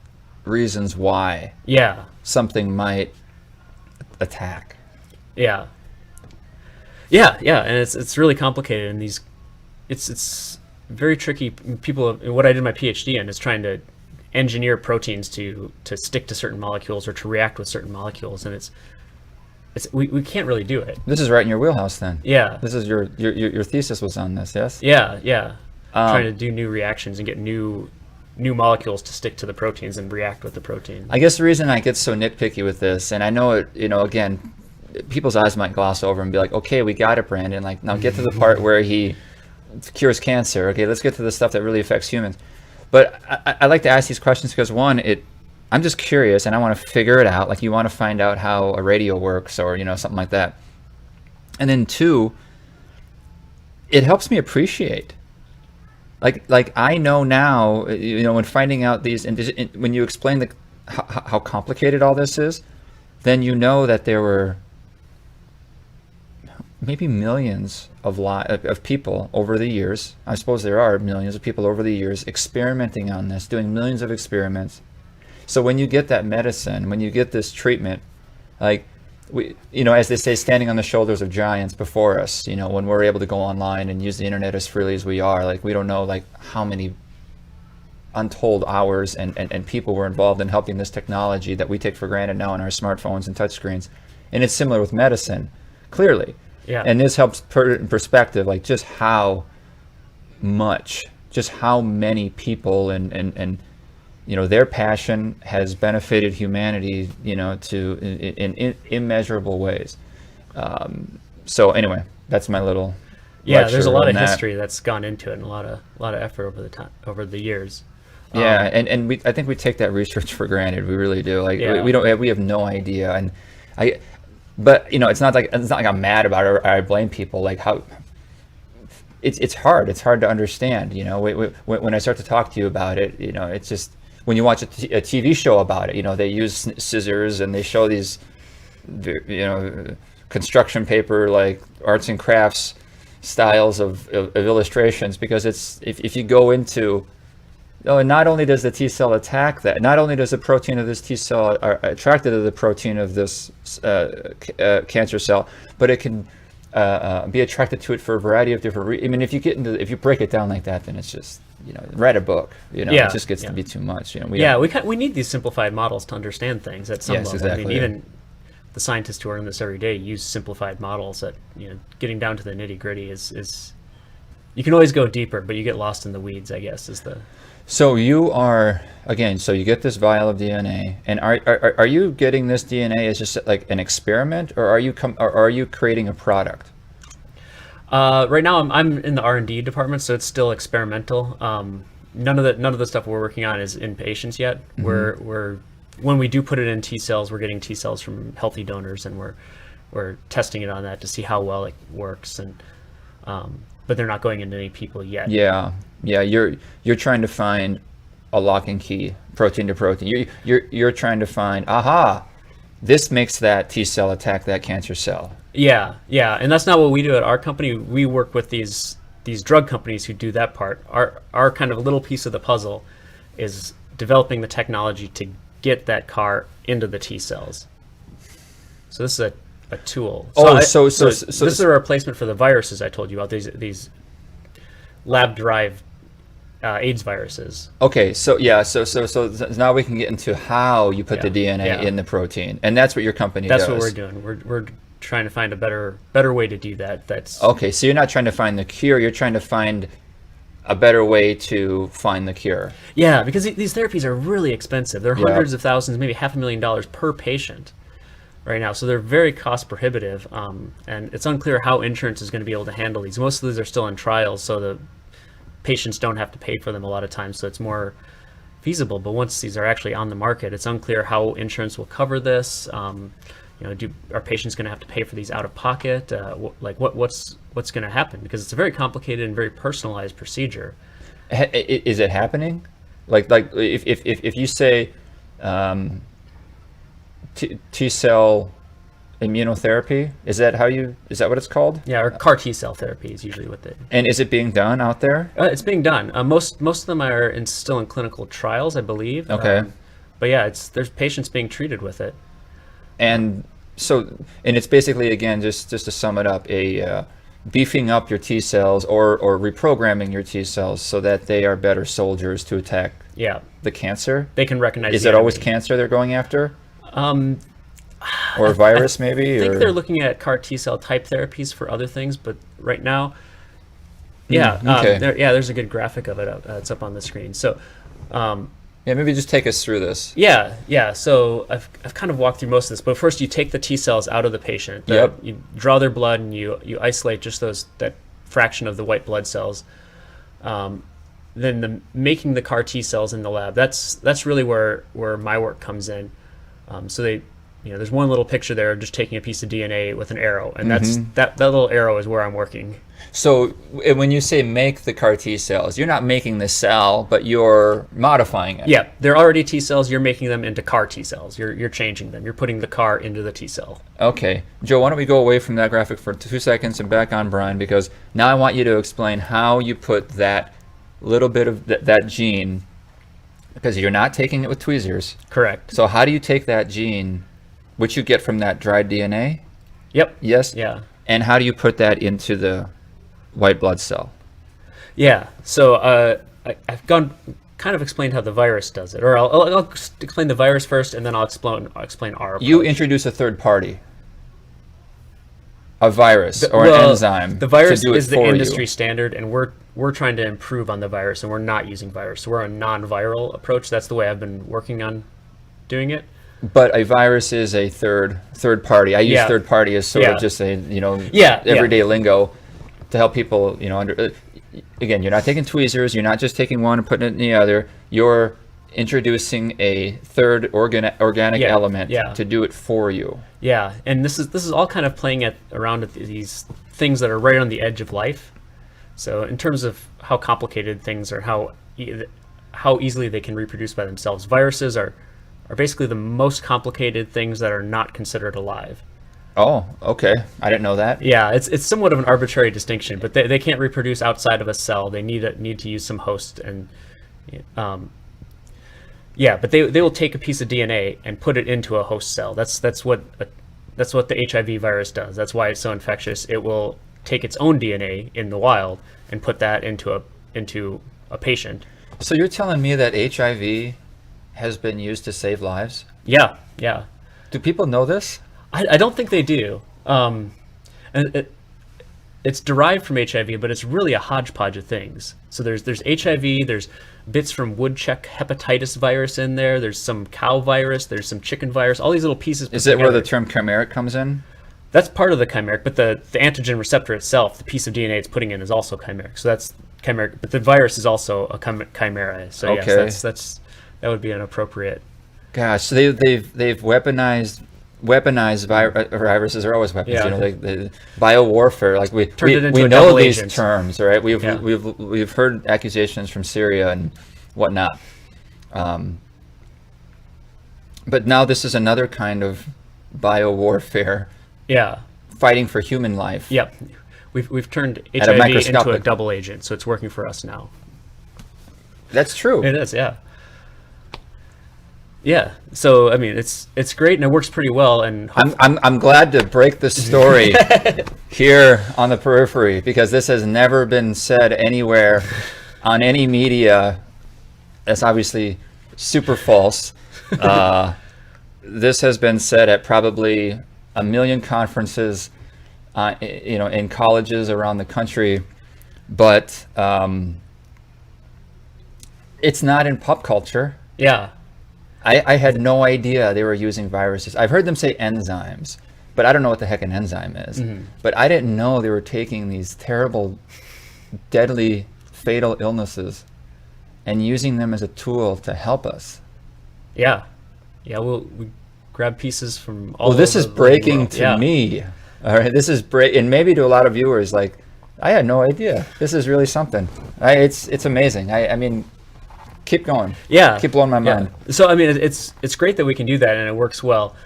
reasons why something might attack. Yeah, and it's really complicated, and it's very tricky. People, what I did my PhD in is trying to engineer proteins to stick to certain molecules or to react with certain molecules, and we can't really do it. This is right in your wheelhouse, then. Yeah. This is your thesis was on this, yes? Yeah. Trying to do new reactions and get new molecules to stick to the proteins and react with the protein. I guess the reason I get so nitpicky with this, and I know it, again, people's eyes might gloss over and be like, okay, we got it, Brandon. Like, now get to the part where he cures cancer. Okay, let's get to the stuff that really affects humans. But I like to ask these questions because, one, I'm just curious and I want to figure it out. Like, you want to find out how a radio works or, something like that. And then two, it helps me appreciate. Like I know now, when finding out these, and when you explain how complicated all this is, then you know that there were maybe millions of people over the years. I suppose there are millions of people over the years experimenting on this, doing millions of experiments. So when you get that medicine, when you get this treatment, like we, as they say, standing on the shoulders of giants before us, when we're able to go online and use the internet as freely as we are, like we don't know like how many untold hours and people were involved in helping this technology that we take for granted now on our smartphones and touchscreens. And it's similar with medicine, clearly. Yeah. And this helps put it in perspective, like just how many people and their passion has benefited humanity, in immeasurable ways. So anyway, that's my little lecture there's a lot of that. history that's gone into it and a lot of effort over the years. Yeah, and I think we take that research for granted. We really do. Like we have no idea, and but it's not like I'm mad about it or I blame people. Like how it's hard. It's hard to understand. When I start to talk to you about it, it's just when you watch a TV show about it. They use scissors and they show these, construction paper like arts and crafts styles of illustrations, because it's if you go into not only does the T cell attack that, not only does the protein of this T cell are attracted to the protein of this cancer cell, but it can be attracted to it for a variety of different reasons. I mean, if you break it down like that, then it's just, read a book. It just gets to be too much. We need these simplified models to understand things at some level. Exactly. I mean, even the scientists who are in this every day use simplified models that, getting down to the nitty gritty is you can always go deeper, but you get lost in the weeds, I guess, is the... So you are, again, so you get this vial of DNA, and are you getting this DNA as just like an experiment, or are you creating a product? Right now I'm in the R&D department, so it's still experimental. None of the stuff we're working on is in patients yet. Mm-hmm. When we do put it in T cells, we're getting T cells from healthy donors, and we're testing it on that to see how well it works, and but they're not going into any people yet. Yeah, you're trying to find a lock and key, protein to protein. You're trying to find, this makes that T cell attack that cancer cell. Yeah, and that's not what we do at our company. We work with these drug companies who do that part. Our kind of little piece of the puzzle is developing the technology to get that CAR into the T cells. So this is a tool. So this is a replacement for the viruses I told you about. These lab-derived AIDS viruses. Okay, so now we can get into how you put the DNA in the protein, and that's what your company does. That's what we're doing. We're trying to find a better way to do that. That's okay. So you're not trying to find the cure. You're trying to find a better way to find the cure. Yeah, because these therapies are really expensive. They're hundreds of thousands, maybe $500,000 per patient right now. So they're very cost prohibitive, and it's unclear how insurance is going to be able to handle these. Most of these are still in trials, so the patients don't have to pay for them a lot of times, so it's more feasible. But once these are actually on the market, it's unclear how insurance will cover this. Are patients going to have to pay for these out of pocket? What's going to happen? Because it's a very complicated and very personalized procedure. Is it happening? Like if you say T cell immunotherapy, is that what it's called? Yeah, or CAR T cell therapy is usually what they. And is it being done out there? It's being done. Most of them are still in clinical trials, I believe. Okay. But yeah, there's patients being treated with it. And it's basically, again, just to sum it up, beefing up your T cells or reprogramming your T cells so that they are better soldiers to attack the cancer. They can recognize. Is it always cancer they're going after? Or virus, maybe? I think they're looking at CAR T cell type therapies for other things, but right now, there's a good graphic of it. It's up on the screen. So, maybe just take us through this. Yeah. So I've kind of walked through most of this, but first you take the T cells out of the patient. You draw their blood and you isolate just that fraction of the white blood cells. Then making the CAR T cells in the lab. That's really where my work comes in. So there's one little picture there of just taking a piece of DNA with an arrow, and that little arrow is where I'm working. So when you say make the CAR T cells, you're not making the cell, but you're modifying it. Yeah, they're already T cells. You're making them into CAR T cells. You're changing them. You're putting the CAR into the T cell. Okay. Joe, why don't we go away from that graphic for 2 seconds and back on Bryan, because now I want you to explain how you put that little bit of that gene, because you're not taking it with tweezers. Correct. So how do you take that gene, which you get from that dried DNA? Yep. Yes? Yeah. And how do you put that into the white blood cell? Yeah. So I've kind of explained how the virus does it, or I'll explain the virus first, and then I'll explain our approach. You introduce a third party, a virus or an enzyme. The virus to do it is the for industry you. standard, and we're trying to improve on the virus, and we're not using virus. So we're a non-viral approach. That's the way I've been working on doing it. But a virus is a third party. I use third party as sort of just a everyday lingo to help people again, you're not taking tweezers, you're not just taking one and putting it in the other, you're introducing a third organic element to do it for you. Yeah, and this is all kind of playing around at these things that are right on the edge of life. So in terms of how complicated things are, how easily they can reproduce by themselves, viruses are basically the most complicated things that are not considered alive. Oh, okay. I didn't know that. Yeah, it's somewhat of an arbitrary distinction, but they can't reproduce outside of a cell. They need to use some host, and but they will take a piece of DNA and put it into a host cell. That's what the HIV virus does. That's why it's so infectious. It will take its own DNA in the wild and put that into a patient. So you're telling me that HIV has been used to save lives? Yeah. Do people know this? I don't think they do. And it's derived from HIV, but it's really a hodgepodge of things. So there's HIV, there's bits from woodchuck hepatitis virus in there, there's some cow virus, there's some chicken virus, all these little pieces. Is it where the term chimeric comes in? That's part of the chimeric, but the antigen receptor itself, the piece of DNA it's putting in, is also chimeric. So that's chimeric, but the virus is also a chimera. So yes, that would be an appropriate. Gosh, so they've weaponized viruses are always weapons. Yeah. The biowarfare. Like we know these terms, right? We've heard accusations from Syria and whatnot. But now this is another kind of biowarfare. Yeah. Fighting for human life. Yep. We've turned HIV into a double agent, so it's working for us now. That's true. It is, yeah. Yeah, so I mean, it's great and it works pretty well. And I'm glad to break the story here on the Periphery, because this has never been said anywhere on any media. That's obviously super false. This has been said at probably 1 million conferences, in colleges around the country, but it's not in pop culture. Yeah. I had no idea they were using viruses. I've heard them say enzymes, but I don't know what the heck an enzyme is. Mm-hmm. But I didn't know they were taking these terrible, deadly, fatal illnesses and using them as a tool to help us. Yeah. We grab pieces from all over. Well, this is breaking to me. All right, this is and maybe to a lot of viewers, like, I had no idea. This is really something. It's amazing. I mean, Keep going. Yeah. Keep blowing my mind. So, I mean, it's great that we can do that and it works well,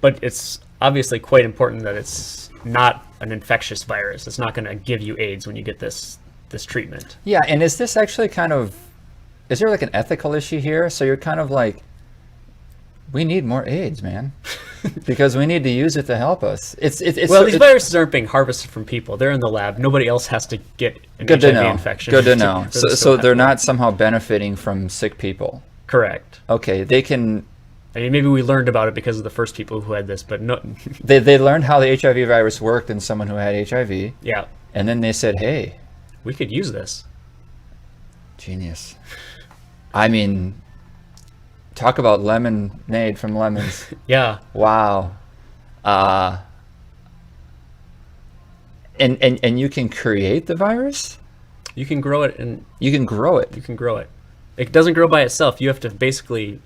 but it's obviously quite important that it's not an infectious virus. It's not going to give you AIDS when you get this treatment. Yeah, and is this actually is there like an ethical issue here? So you're kind of like, we need more AIDS, man, because we need to use it to help us. These viruses aren't being harvested from people. They're in the lab. Nobody else has to get an good HIV to know. infection. Good to know. So they're not somehow benefiting from sick people. Correct. Okay, they can. I mean, maybe we learned about it because of the first people who had this, but no. They learned how the HIV virus worked in someone who had HIV. Yeah. And then they said, hey, we could use this. Genius. I mean, talk about lemonade from lemons. Yeah. Wow. And you can create the virus? You can grow it and you can grow it. You can grow it. It doesn't grow by itself. You have to basically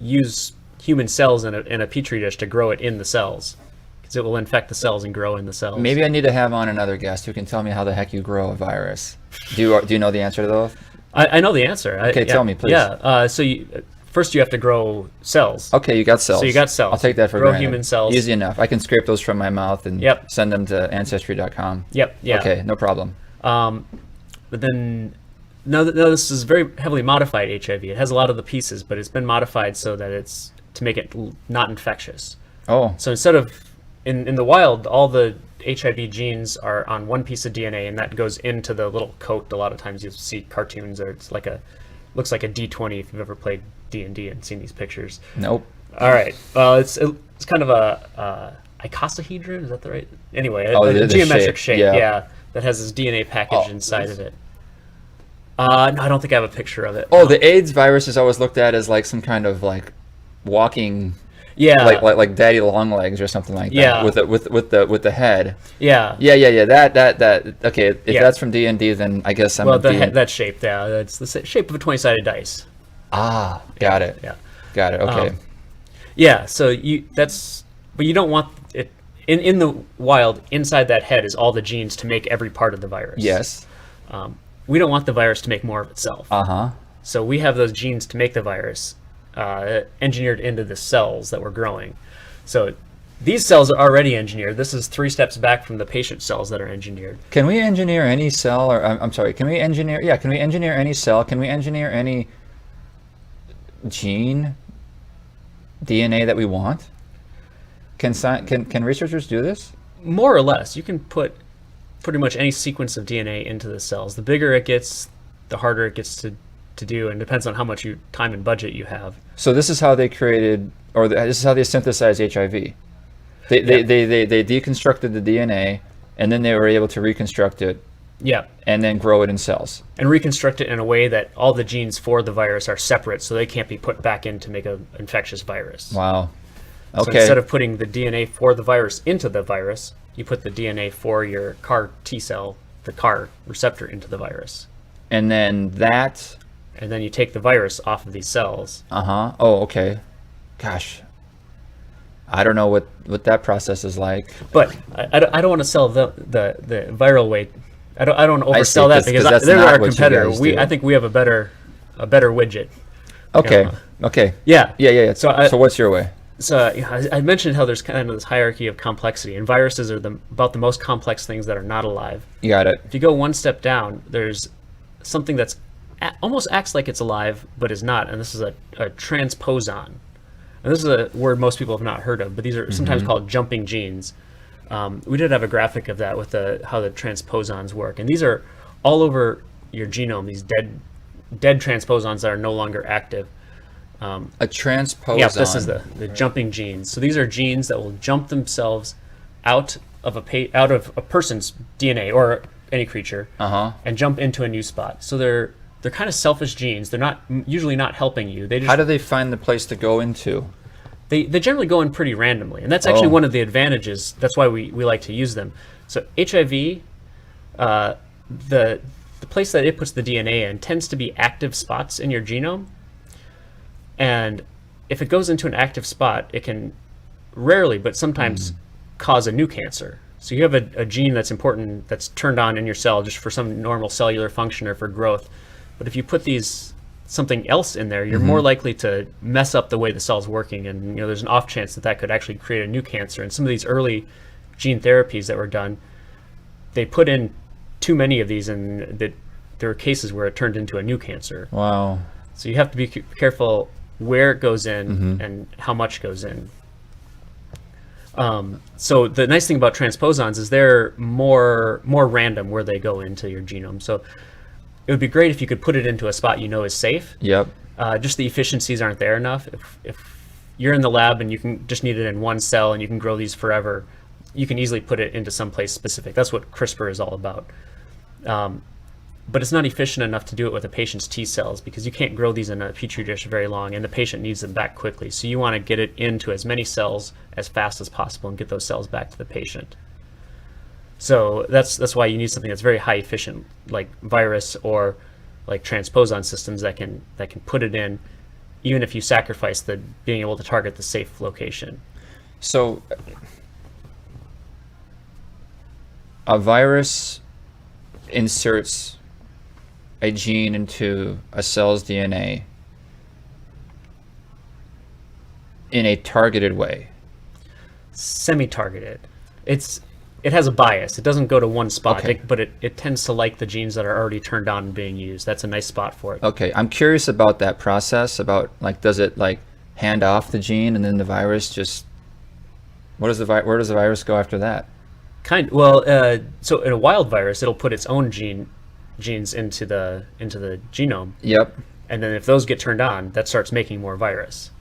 use human cells in a petri dish to grow it in the cells, because it will infect the cells and grow in the cells. Maybe I need to have on another guest who can tell me how the heck you grow a virus. Do you know the answer to those? I know the answer. Okay, tell me, please. Yeah. First you have to grow cells. Okay, you got cells. So you got cells. I'll take that for grow granted. Human cells. Easy enough. I can scrape those from my mouth and send them to ancestry.com. Yep. Yeah. Okay, no problem. But then, no, this is very heavily modified HIV. It has a lot of the pieces, but it's been modified so that it's to make it not infectious. Oh. So instead of in the wild, all the HIV genes are on one piece of DNA, and that goes into the little coat. A lot of times you'll see cartoons, or it's like looks like a D20 if you've ever played D&D and seen these pictures. Nope. All right. Well, it's kind of a icosahedron. Is that the right? Anyway, a geometric shape. Yeah. That has this DNA package inside of it. No, I don't think I have a picture of it. Oh, the AIDS virus is always looked at as like some kind of like walking. Yeah. Like Daddy Longlegs or something like that. Yeah. With the head. Yeah. Yeah. That. Okay. If that's from D&D, then I guess I'm. Well, that shape. Yeah, that's the shape of a 20-sided dice. Ah, got it. Yeah. Got it. Okay. Yeah. So but you don't want it in the wild. Inside that head is all the genes to make every part of the virus. Yes. We don't want the virus to make more of itself. So we have those genes to make the virus engineered into the cells that we're growing. So these cells are already engineered. This is 3 steps back from the patient cells that are engineered. Can we engineer any cell, or I'm sorry, can we engineer any cell? Can we engineer any gene, DNA that we want? Can researchers do this? More or less. You can put pretty much any sequence of DNA into the cells. The bigger it gets, the harder it gets to do, and depends on how much time and budget you have. So this is how they created, or this is how they synthesized HIV. They deconstructed the DNA, and then they were able to reconstruct it. Yeah. And then grow it in cells. And reconstruct it in a way that all the genes for the virus are separate, so they can't be put back in to make an infectious virus. Wow. Okay. So instead of putting the DNA for the virus into the virus, you put the DNA for your CAR T cell, the CAR receptor, into the virus. And then you take the virus off of these cells. Oh, okay. Gosh. I don't know what that process is like. But I don't want to sell the viral way. I don't oversell that, because they're our competitor. I think we have a better widget. Okay. Okay. Yeah. So what's your way? So I mentioned how there's kind of this hierarchy of complexity, and viruses are about the most complex things that are not alive. You got it. If you go one step down, there's something that's almost acts like it's alive, but is not, and this is a transposon. And this is a word most people have not heard of, but these are sometimes called jumping genes. We did have a graphic of that with how the transposons work, and these are all over your genome. These dead transposons that are no longer active. A transposon. Yeah, this is the jumping genes. So these are genes that will jump themselves out of a person's DNA or any creature, and jump into a new spot. So they're kind of selfish genes. They're usually not helping you. How do they find the place to go into? They generally go in pretty randomly, and that's actually one of the advantages. That's why we like to use them. So HIV, the place that it puts the DNA in tends to be active spots in your genome. And if it goes into an active spot, it can rarely, but sometimes cause a new cancer. So you have a gene that's important, that's turned on in your cell just for some normal cellular function or for growth. But if you put these something else in there, you're more likely to mess up the way the cell's working, and there's an off chance that could actually create a new cancer. And some of these early gene therapies that were done, they put in too many of these, and there were cases where it turned into a new cancer. Wow. So you have to be careful where it goes in and how much goes in. So the nice thing about transposons is they're more random where they go into your genome. So it would be great if you could put it into a spot is safe. Yep. Just the efficiencies aren't there enough. If you're in the lab and you can just need it in one cell and you can grow these forever, you can easily put it into some place specific. That's what CRISPR is all about. But it's not efficient enough to do it with a patient's T cells, because you can't grow these in a petri dish very long, and the patient needs them back quickly. So you want to get it into as many cells as fast as possible and get those cells back to the patient. So that's why you need something that's very high efficient, like virus or like transposon systems that can put it in, even if you sacrifice the being able to target the safe location. So a virus inserts a gene into a cell's DNA in a targeted way. Semi-targeted. It has a bias. It doesn't go to one spot, Okay. but it tends to like the genes that are already turned on and being used. That's a nice spot for it. Okay, I'm curious about that process, about does it hand off the gene and then the virus just, where does the virus go after that? So in a wild virus, it'll put its own genes into the genome. Yep. And then if those get turned on, that starts making more virus.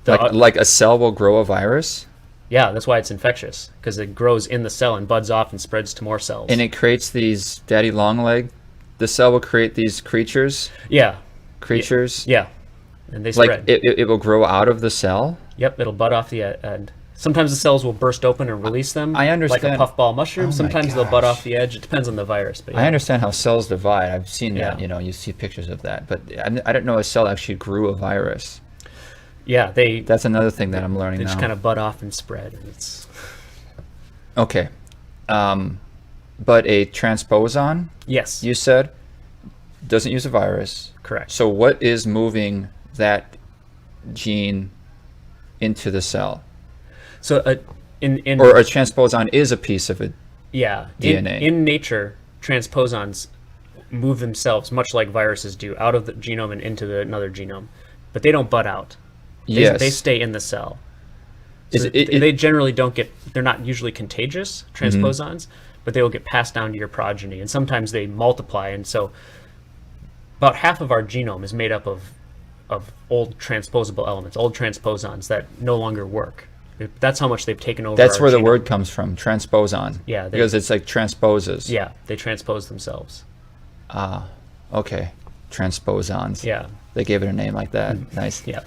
Like a cell will grow a virus? Yeah, that's why it's infectious, because it grows in the cell and buds off and spreads to more cells. And it creates these daddy long leg. The cell will create these creatures. Yeah. Creatures. Yeah. And they spread. It will grow out of the cell. Yep, it'll bud off the end. Sometimes the cells will burst open and release them. I understand. Like a puffball mushroom. Oh my Sometimes they'll bud gosh. off the edge. It depends on the virus. But yeah. I understand how cells divide. I've seen that. Yeah. You see pictures of that. But I don't know a cell actually grew a virus. Yeah, That's another thing that I'm learning they now. just kind of bud off and spread. And it's Okay. But a transposon, yes, you said, doesn't use a virus. correct. So what is moving that gene into the cell? So in Or a transposon is a piece of it. yeah, DNA. In nature, transposons move themselves much like viruses do, out of the genome and into another genome, but they don't bud out. They stay in the cell. So they generally don't they're not usually contagious, transposons, but they will get passed down to your progeny, and sometimes they multiply. And so about half of our genome is made up of old transposable elements, old transposons that no longer work. That's how much they've taken over. That's our where the genome. word comes from, transposon. Yeah, because it's like transposes. Yeah, they transpose themselves. Okay. Transposons. Yeah. They gave it a name like that. Nice. Yeah.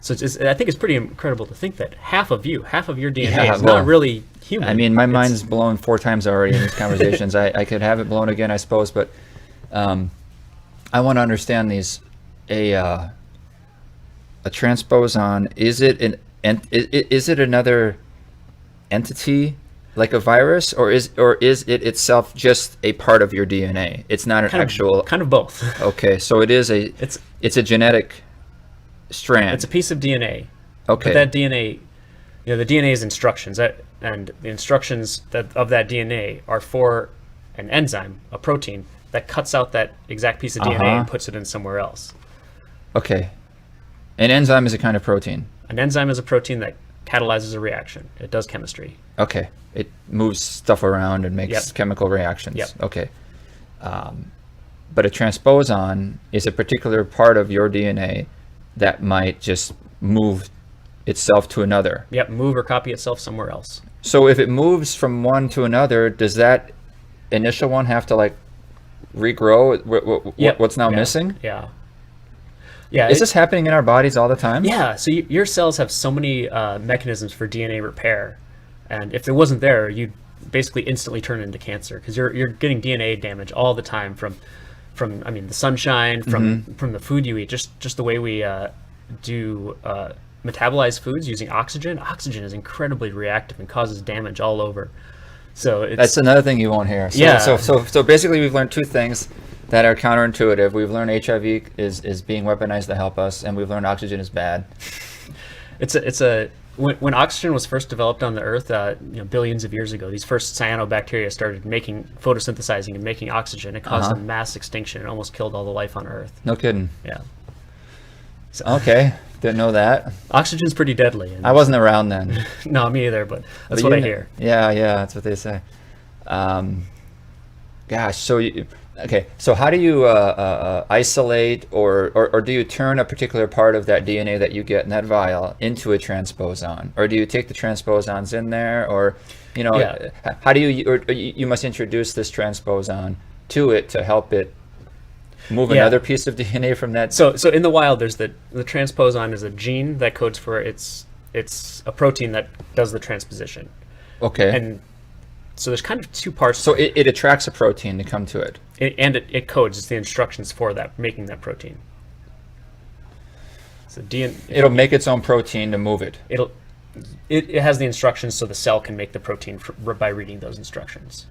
So I think it's pretty incredible to think that half of your DNA is not really human. I mean, my mind's blown 4 times already in these conversations. I could have it blown again, I suppose, but I want to understand these. A transposon, is it another entity like a virus, or is it itself just a part of your DNA? It's not an actual. Kind of both. Okay, so it is it's a genetic strand. It's a piece of DNA. Okay. But that DNA, the DNA is instructions, and the instructions of that DNA are for an enzyme, a protein, that cuts out that exact piece of DNA and puts it in somewhere else. Okay. An enzyme is a kind of protein. An enzyme is a protein that catalyzes a reaction. It does chemistry. Okay. It moves stuff around and makes chemical reactions. Yep. Okay. But a transposon is a particular part of your DNA that might just move itself to another. Yep, move or copy itself somewhere else. So if it moves from one to another, does that initial one have to regrow? What's now missing? Yeah. Yeah. Is this happening in our bodies all the time? Yeah. So your cells have so many mechanisms for DNA repair, and if it wasn't there, you'd basically instantly turn into cancer, because you're getting DNA damage all the time from the sunshine, from the food you eat, just the way we do metabolize foods using oxygen. Oxygen is incredibly reactive and causes damage all over. So That's another thing you won't hear. So, Yeah. So basically, we've learned 2 things: that are counterintuitive. We've learned HIV is being weaponized to help us, and we've learned oxygen is bad. When oxygen was first developed on the Earth, billions of years ago, these first cyanobacteria started photosynthesizing and making oxygen. It caused a mass extinction. It almost killed all the life on Earth. No kidding. Yeah. So, okay, didn't know that. Oxygen's pretty deadly. I wasn't around then. No, me either, but that's what I hear. Yeah, that's what they say. Gosh, so how do you isolate or do you turn a particular part of that DNA that you get in that vial into a transposon, or do you take the transposons in there, or how do you must introduce this transposon to it to help it move another piece of DNA from that? So in the wild, there's the transposon is a gene that codes for it's a protein that does the transposition. Okay. And so there's kind of two parts. So it attracts a protein to come to it. It codes. It's the instructions for that, making that protein. So it'll make its own protein to move it. It has the instructions so the cell can make the protein by reading those instructions.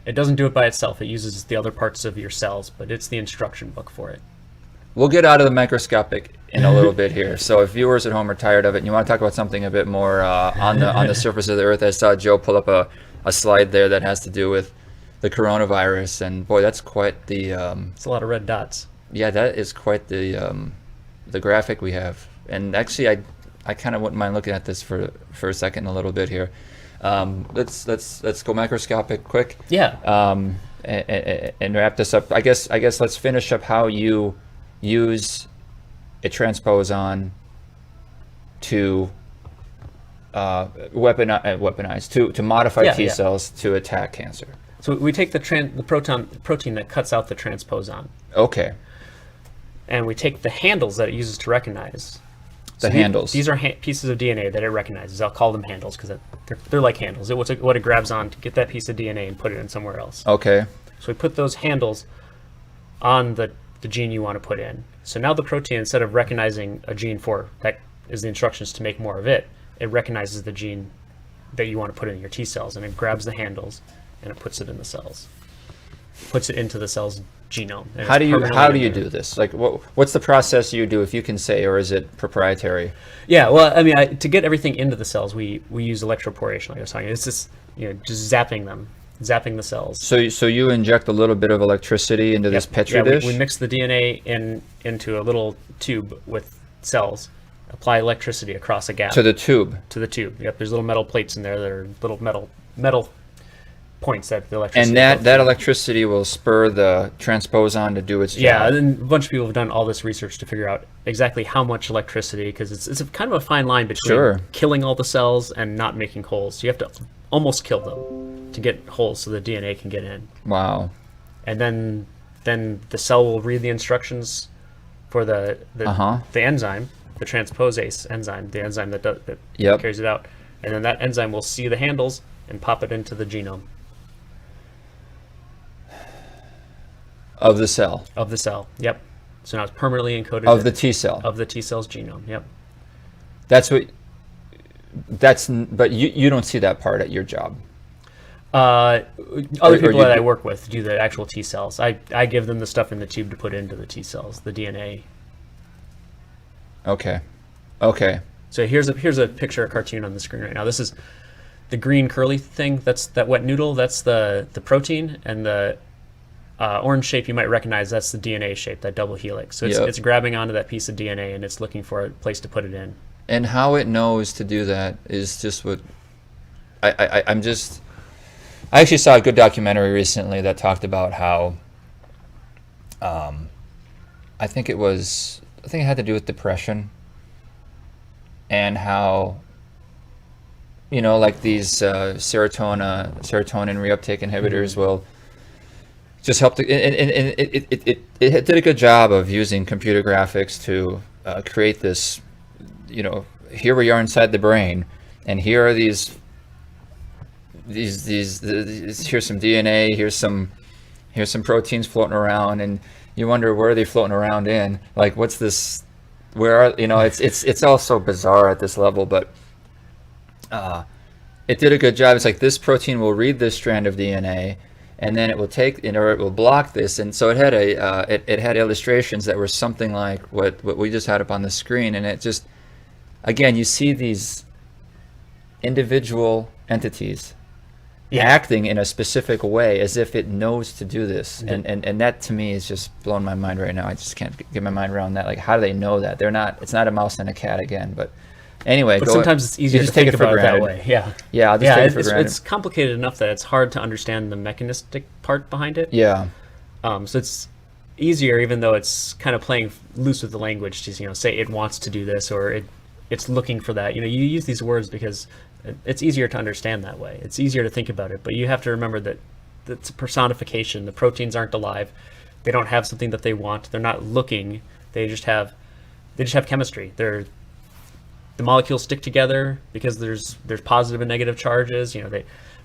It doesn't do it by itself. It uses the other parts of your cells, but it's the instruction book for it. We'll get out of the microscopic in a little bit here. So if viewers at home are tired of it and you want to talk about something a bit more on the surface of the Earth, I saw Joe pull up a slide there that has to do with the coronavirus, and boy, that's quite the it's a lot of red dots. Yeah, that is quite the graphic we have. And actually I kind of wouldn't mind looking at this for a second, a little bit here. Let's go microscopic quick. Yeah. And wrap this up. I guess let's finish up how you use a transposon to weaponize to modify T cells to attack cancer. So we take the protein that cuts out the transposon. Okay. And we take the handles that it uses to recognize. Handles. These are pieces of DNA that it recognizes. I'll call them handles because they're like handles. It's what it grabs on to get that piece of DNA and put it in somewhere else. Okay. So we put those handles on the gene you want to put in. So now the protein, instead of recognizing a gene for that is the instructions to make more of it, it recognizes the gene that you want to put in your T cells, and it grabs the handles and it puts it in the cells. Puts it into the cell's genome. How do you do this? Like, what's the process you do, if you can say, or is it proprietary? Yeah, well, I mean, to get everything into the cells, we use electroporation, like I was talking. It's just just zapping the cells. So you inject a little bit of electricity into this Petri dish? We mix the DNA into a little tube with cells, apply electricity across a gap. To the tube? To the tube, yep. There's little metal plates in there that are little metal points that the electricity... And that electricity will spur the transposon to do its job? Yeah, and a bunch of people have done all this research to figure out exactly how much electricity, because it's kind of a fine line between killing all the cells and not making holes. So you have to almost kill them to get holes so the DNA can get in. Wow. And then the cell will read the instructions for the enzyme, the transposase enzyme, the enzyme that carries it out. And then that enzyme will see the handles and pop it into the genome. Of the cell? Of the cell, yep. So now it's permanently encoded. Of the T cell? Of the T cell's genome, yep. But you don't see that part at your job? Other people that I work with do the actual T cells. I give them the stuff in the tube to put into the T cells, the DNA. Okay. So here's a picture, a cartoon on the screen right now. This is the green curly thing. That's that wet noodle. That's the protein, and the orange shape you might recognize. That's the DNA shape, that double helix. So it's grabbing onto that piece of DNA and it's looking for a place to put it in. And how it knows to do that is just what I actually saw a good documentary recently that talked about how I think it had to do with depression, and how like these serotonin reuptake inhibitors will just help and it did a good job of using computer graphics to create this, here we are inside the brain, and here are these here's some DNA, here's some proteins floating around, and you wonder, where are they floating around in? Like, what's this? Where are it's all so bizarre at this level, but it did a good job. It's like, this protein will read this strand of DNA, and then it will take, or it will block this. And so it had it had illustrations that were something like what we just had up on the screen, and it just, again, you see these individual entities acting in a specific way as if it knows to do this. And that to me is just blowing my mind right now. I just can't get my mind around that. Like, how do they know that? It's not a mouse and a cat again, but anyway. But sometimes it's easier to think about it that way. Yeah, I'll just take it for granted. It's complicated enough that it's hard to understand the mechanistic part behind it. Yeah. So it's easier, even though it's kind of playing loose with the language, to say it wants to do this, or it's looking for that. You use these words because it's easier to understand that way. It's easier to think about it, but you have to remember that it's a personification. The proteins aren't alive. They don't have something that they want. They're not looking. They just have chemistry. The molecules stick together because there's positive and negative charges.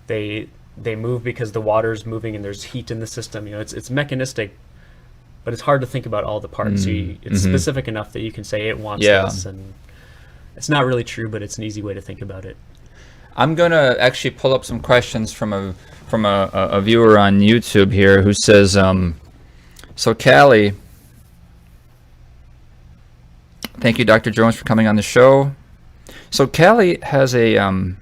They move because the water's moving and there's heat in the system. It's mechanistic, but it's hard to think about all the parts. So it's specific enough that you can say it wants this, and it's not really true, but it's an easy way to think about it. I'm gonna actually pull up some questions from a viewer on YouTube here who says, so Callie, thank you, Dr. Jones, for coming on the show. So Callie has a so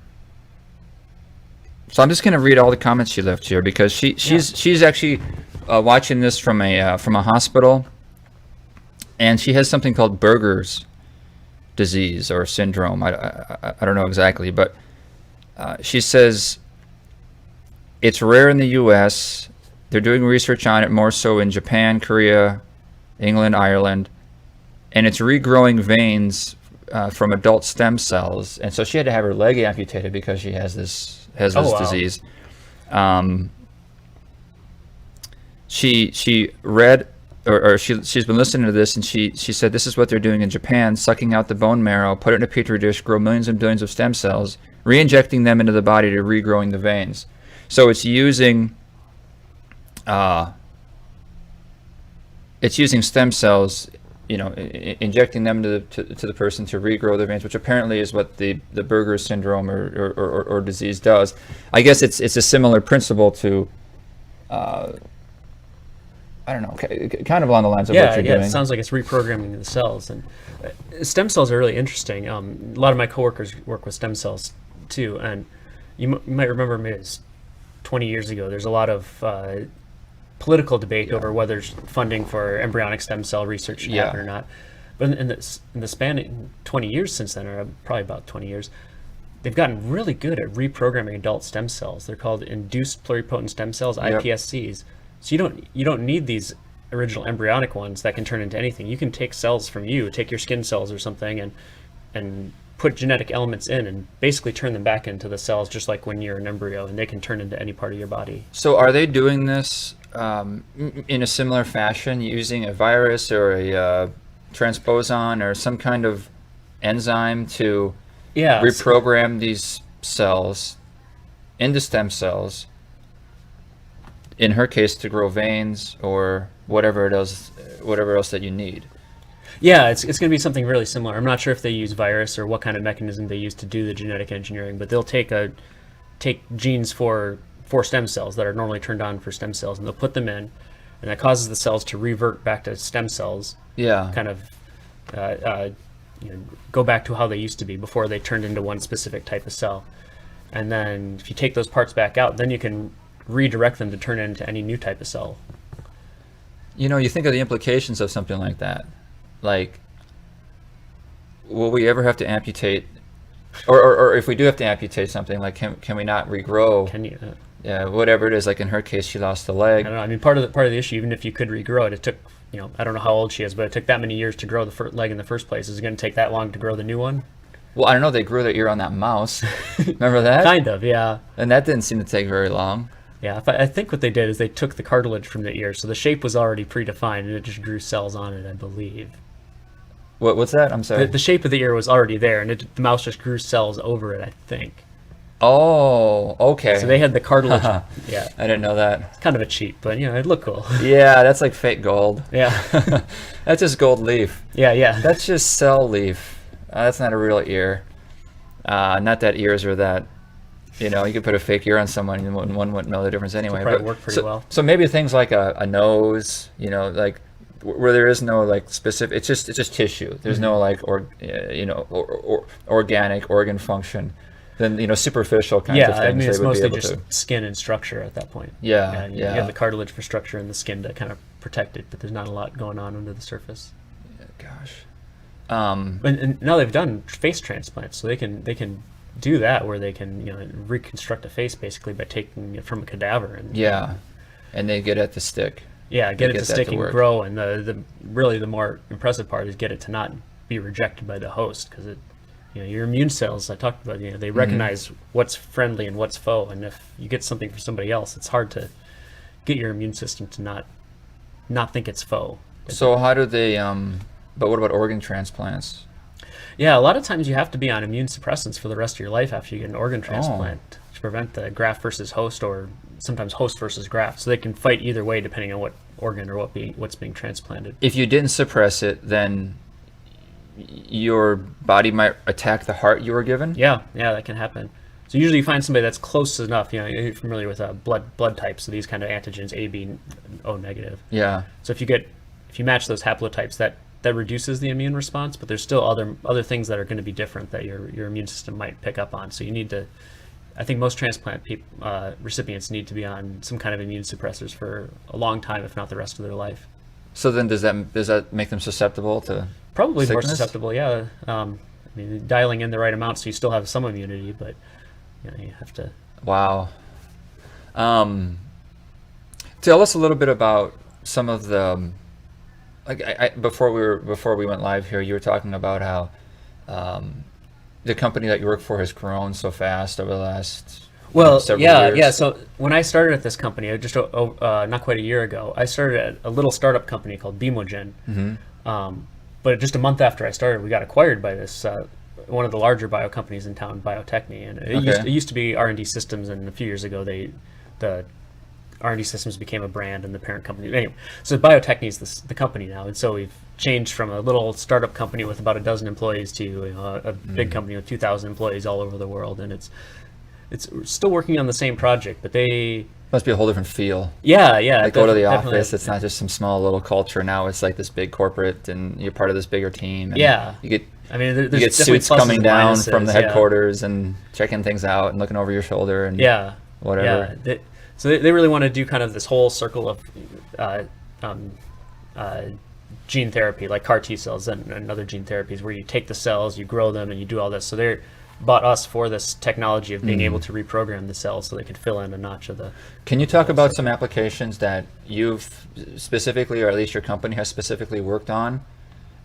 I'm just gonna read all the comments she left here, because she's actually watching this from a hospital, and she has something called Berger's disease or syndrome. I don't know exactly, but she says it's rare in the U.S. They're doing research on it more so in Japan, Korea, England, Ireland, and it's regrowing veins from adult stem cells. And so she had to have her leg amputated because she has this disease. She read, or she's been listening to this, and she said this is what they're doing in Japan, sucking out the bone marrow, put it in a petri dish, grow millions and billions of stem cells, re-injecting them into the body to regrowing the veins. So it's using stem cells, injecting them to the person to regrow the veins, which apparently is what the Berger syndrome or disease does. I guess it's a similar principle to I don't know, kind of along the lines of what you're doing. Yeah, it sounds like it's reprogramming the cells. And stem cells are really interesting. A lot of my coworkers work with stem cells too, and you might remember maybe it was 20 years ago, there's a lot of political debate over whether funding for embryonic stem cell research should happen or not. But in the span of 20 years since then, or probably about 20 years, they've gotten really good at reprogramming adult stem cells. They're called induced pluripotent stem cells, iPSCs. So you don't need these original embryonic ones that can turn into anything. You can take cells from take your skin cells or something, and put genetic elements in and basically turn them back into the cells, just like when you're an embryo, and they can turn into any part of your body. So are they doing this in a similar fashion, using a virus or a transposon or some kind of enzyme to reprogram these cells into stem cells, in her case to grow veins or whatever else that you need? Yeah, it's going to be something really similar. I'm not sure if they use virus or what kind of mechanism they use to do the genetic engineering, but they'll take genes for stem cells that are normally turned on for stem cells, and they'll put them in, and that causes the cells to revert back to stem cells. Yeah. Kind of go back to how they used to be before they turned into one specific type of cell. And then if you take those parts back out, then you can redirect them to turn into any new type of cell. You think of the implications of something like that. Like, will we ever have to amputate, or if we do have to amputate something, like can we not regrow? Can you? Yeah, whatever it is. Like in her case, she lost a leg. I don't know. I mean, part of the issue, even if you could regrow it, it took, I don't know how old she is, but it took that many years to grow the leg in the first place. Is it going to take that long to grow the new one? Well, I don't know. They grew their ear on that mouse. Remember that? Kind of, yeah. And that didn't seem to take very long. Yeah, I think what they did is they took the cartilage from the ear, so the shape was already predefined, and it just grew cells on it, I believe. What's that? I'm sorry. The shape of the ear was already there, and the mouse just grew cells over it, I think. Oh, okay. So they had the cartilage. Yeah. I didn't know that. It's kind of a cheat, but it looked cool. Yeah, that's like fake gold. Yeah. That's just gold leaf. Yeah. That's just cell leaf. That's not a real ear. Not that ears are that You could put a fake ear on someone and one wouldn't know the difference anyway. Probably work pretty well. So maybe things like a nose, like where there is no like specific, it's just tissue. There's no like organic organ function. Then superficial kinds of things. Yeah, I mean it's they would mostly be able just to. skin and structure at that point. Yeah. You have the cartilage for structure and the skin to kind of protect it, but there's not a lot going on under the surface. Gosh. And now they've done face transplants, so they can do that where they can reconstruct a face basically by taking it from a cadaver and they get at the stick. Yeah, get it to stick and grow, and the more impressive part is get it to not be rejected by the host, because your immune cells I talked about, they recognize what's friendly and what's foe, and if you get something from somebody else, it's hard to get your immune system to not think it's foe. So how do they but what about organ transplants? Yeah, a lot of times you have to be on immune suppressants for the rest of your life after you get an organ transplant to prevent the graft versus host, or sometimes host versus graft. So they can fight either way depending on what organ or what's being transplanted. If you didn't suppress it, then your body might attack the heart you were given? Yeah, that can happen. So usually you find somebody that's close enough. You're familiar with blood types, so these kind of antigens, A, B, O negative. Yeah. So if you match those haplotypes, that reduces the immune response, but there's still other things that are going to be different that your immune system might pick up on. So you need to, I think most transplant recipients need to be on some kind of immune suppressors for a long time, if not the rest of their life. So then does that make them susceptible to probably sickness? More susceptible, yeah. I mean, dialing in the right amount so you still have some immunity, but you have to. Wow. Tell us a little bit about some of the. Before we went live here, you were talking about how the company that you work for has grown so fast over the last several years. Yeah. So when I started at this company, just not quite a year ago, I started at a little startup company called Bemogen. But just a month after I started, we got acquired by this one of the larger bio companies in town, Biotechny, and it used to be R&D Systems, and a few years ago the R&D Systems became a brand and the parent company. Anyway, so Biotechny is the company now, and so we've changed from a little startup company with about a dozen employees to a big company with 2,000 employees all over the world, and it's still working on the same project, but they must be a whole different feel. Yeah. Like go to the office, it's not just some small little culture. Now it's like this big corporate, and you're part of this bigger team. And you get suits coming down from the headquarters and checking things out and looking over your shoulder and whatever. Yeah. So they really want to do kind of this whole circle of gene therapy, like CAR T cells and other gene therapies, where you take the cells, you grow them, and you do all this. So they bought us for this technology of being able to reprogram the cells so they could fill in a notch of the. Can you talk about some applications that you've specifically, or at least your company has specifically worked on,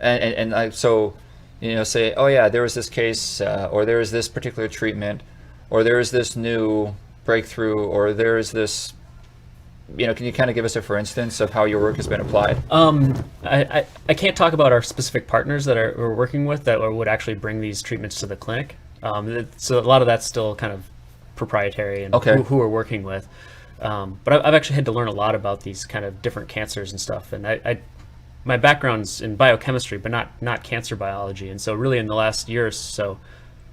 and say, oh yeah, there was this case, or there is this particular treatment, or there is this new breakthrough, or there is this, can you kind of give us a for instance of how your work has been applied? I can't talk about our specific partners that we're working with that would actually bring these treatments to the clinic. So a lot of that's still kind of proprietary and who we're working with. But I've actually had to learn a lot about these kind of different cancers and stuff. And my background's in biochemistry, but not cancer biology. And so really in the last year or so,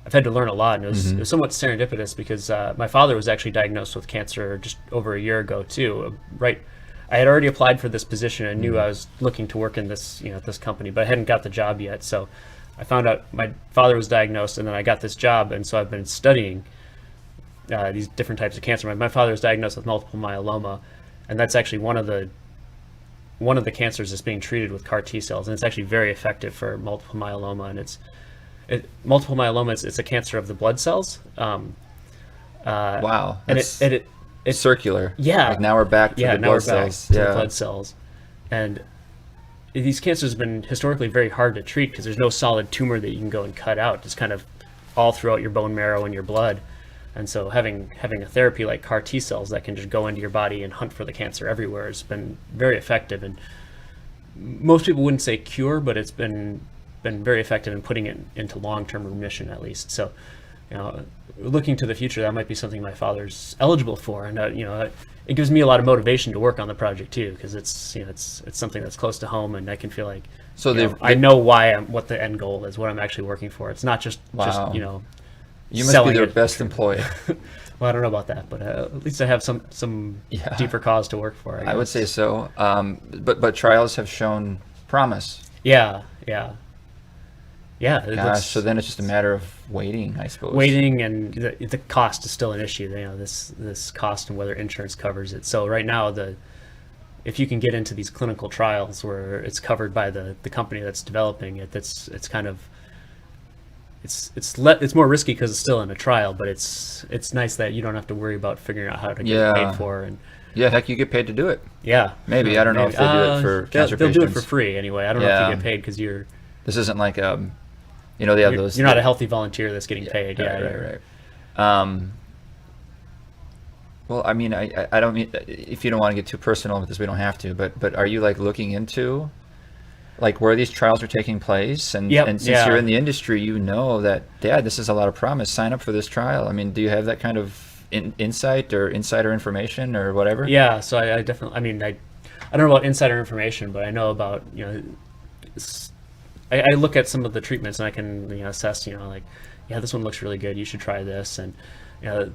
I've had to learn a lot, and it was somewhat serendipitous because my father was actually diagnosed with cancer just over a year ago too. I had already applied for this position and knew I was looking to work in this this company, but I hadn't got the job yet. So I found out my father was diagnosed, and then I got this job, and so I've been studying these different types of cancer. My father was diagnosed with multiple myeloma, and that's actually one of the cancers that's being treated with CAR T cells, and it's actually very effective for multiple myeloma, and multiple myeloma it's a cancer of the blood cells. Wow. And it's circular. Yeah. Like now we're back to the blood cells. To the blood cells. And these cancers have been historically very hard to treat because there's no solid tumor that you can go and cut out. It's kind of all throughout your bone marrow and your blood. And so having a therapy like CAR T cells that can just go into your body and hunt for the cancer everywhere has been very effective. And most people wouldn't say cure, but it's been very effective in putting it into long-term remission at least. So, looking to the future, that might be something my father's eligible for, and it gives me a lot of motivation to work on the project too, because it's something that's close to home, and I can feel like I know what the end goal is, what I'm actually working for. It's not just you must be their best employee. Well, I don't know about that, but at least I have some Yeah. deeper cause to work for. I would say so. But trials have shown promise. Yeah. Gosh, so then it's just a matter of waiting, I suppose. Waiting, and the cost is still an issue. This cost and whether insurance covers it. So right now, if you can get into these clinical trials where it's covered by the company that's developing it, it's kind of it's more risky because it's still in a trial, but it's nice that you don't have to worry about figuring out how to get paid for. And yeah, heck, you get paid to do it. Yeah, maybe. I don't know if they do it for cancer they'll patients. do it for free anyway. I don't know if you get paid because this isn't like they have those. You're not a healthy volunteer that's getting paid. Right. Well, I mean, I don't mean, if you don't want to get too personal with this, we don't have to. But are you like looking into like where these trials are taking place? And since you're in the industry, you know that this is a lot of promise. Sign up for this trial. I mean, do you have that kind of insight or insider information or whatever? Yeah. So I definitely. I mean, I don't know about insider information, but I know about I look at some of the treatments and I can assess this one looks really good. You should try this. And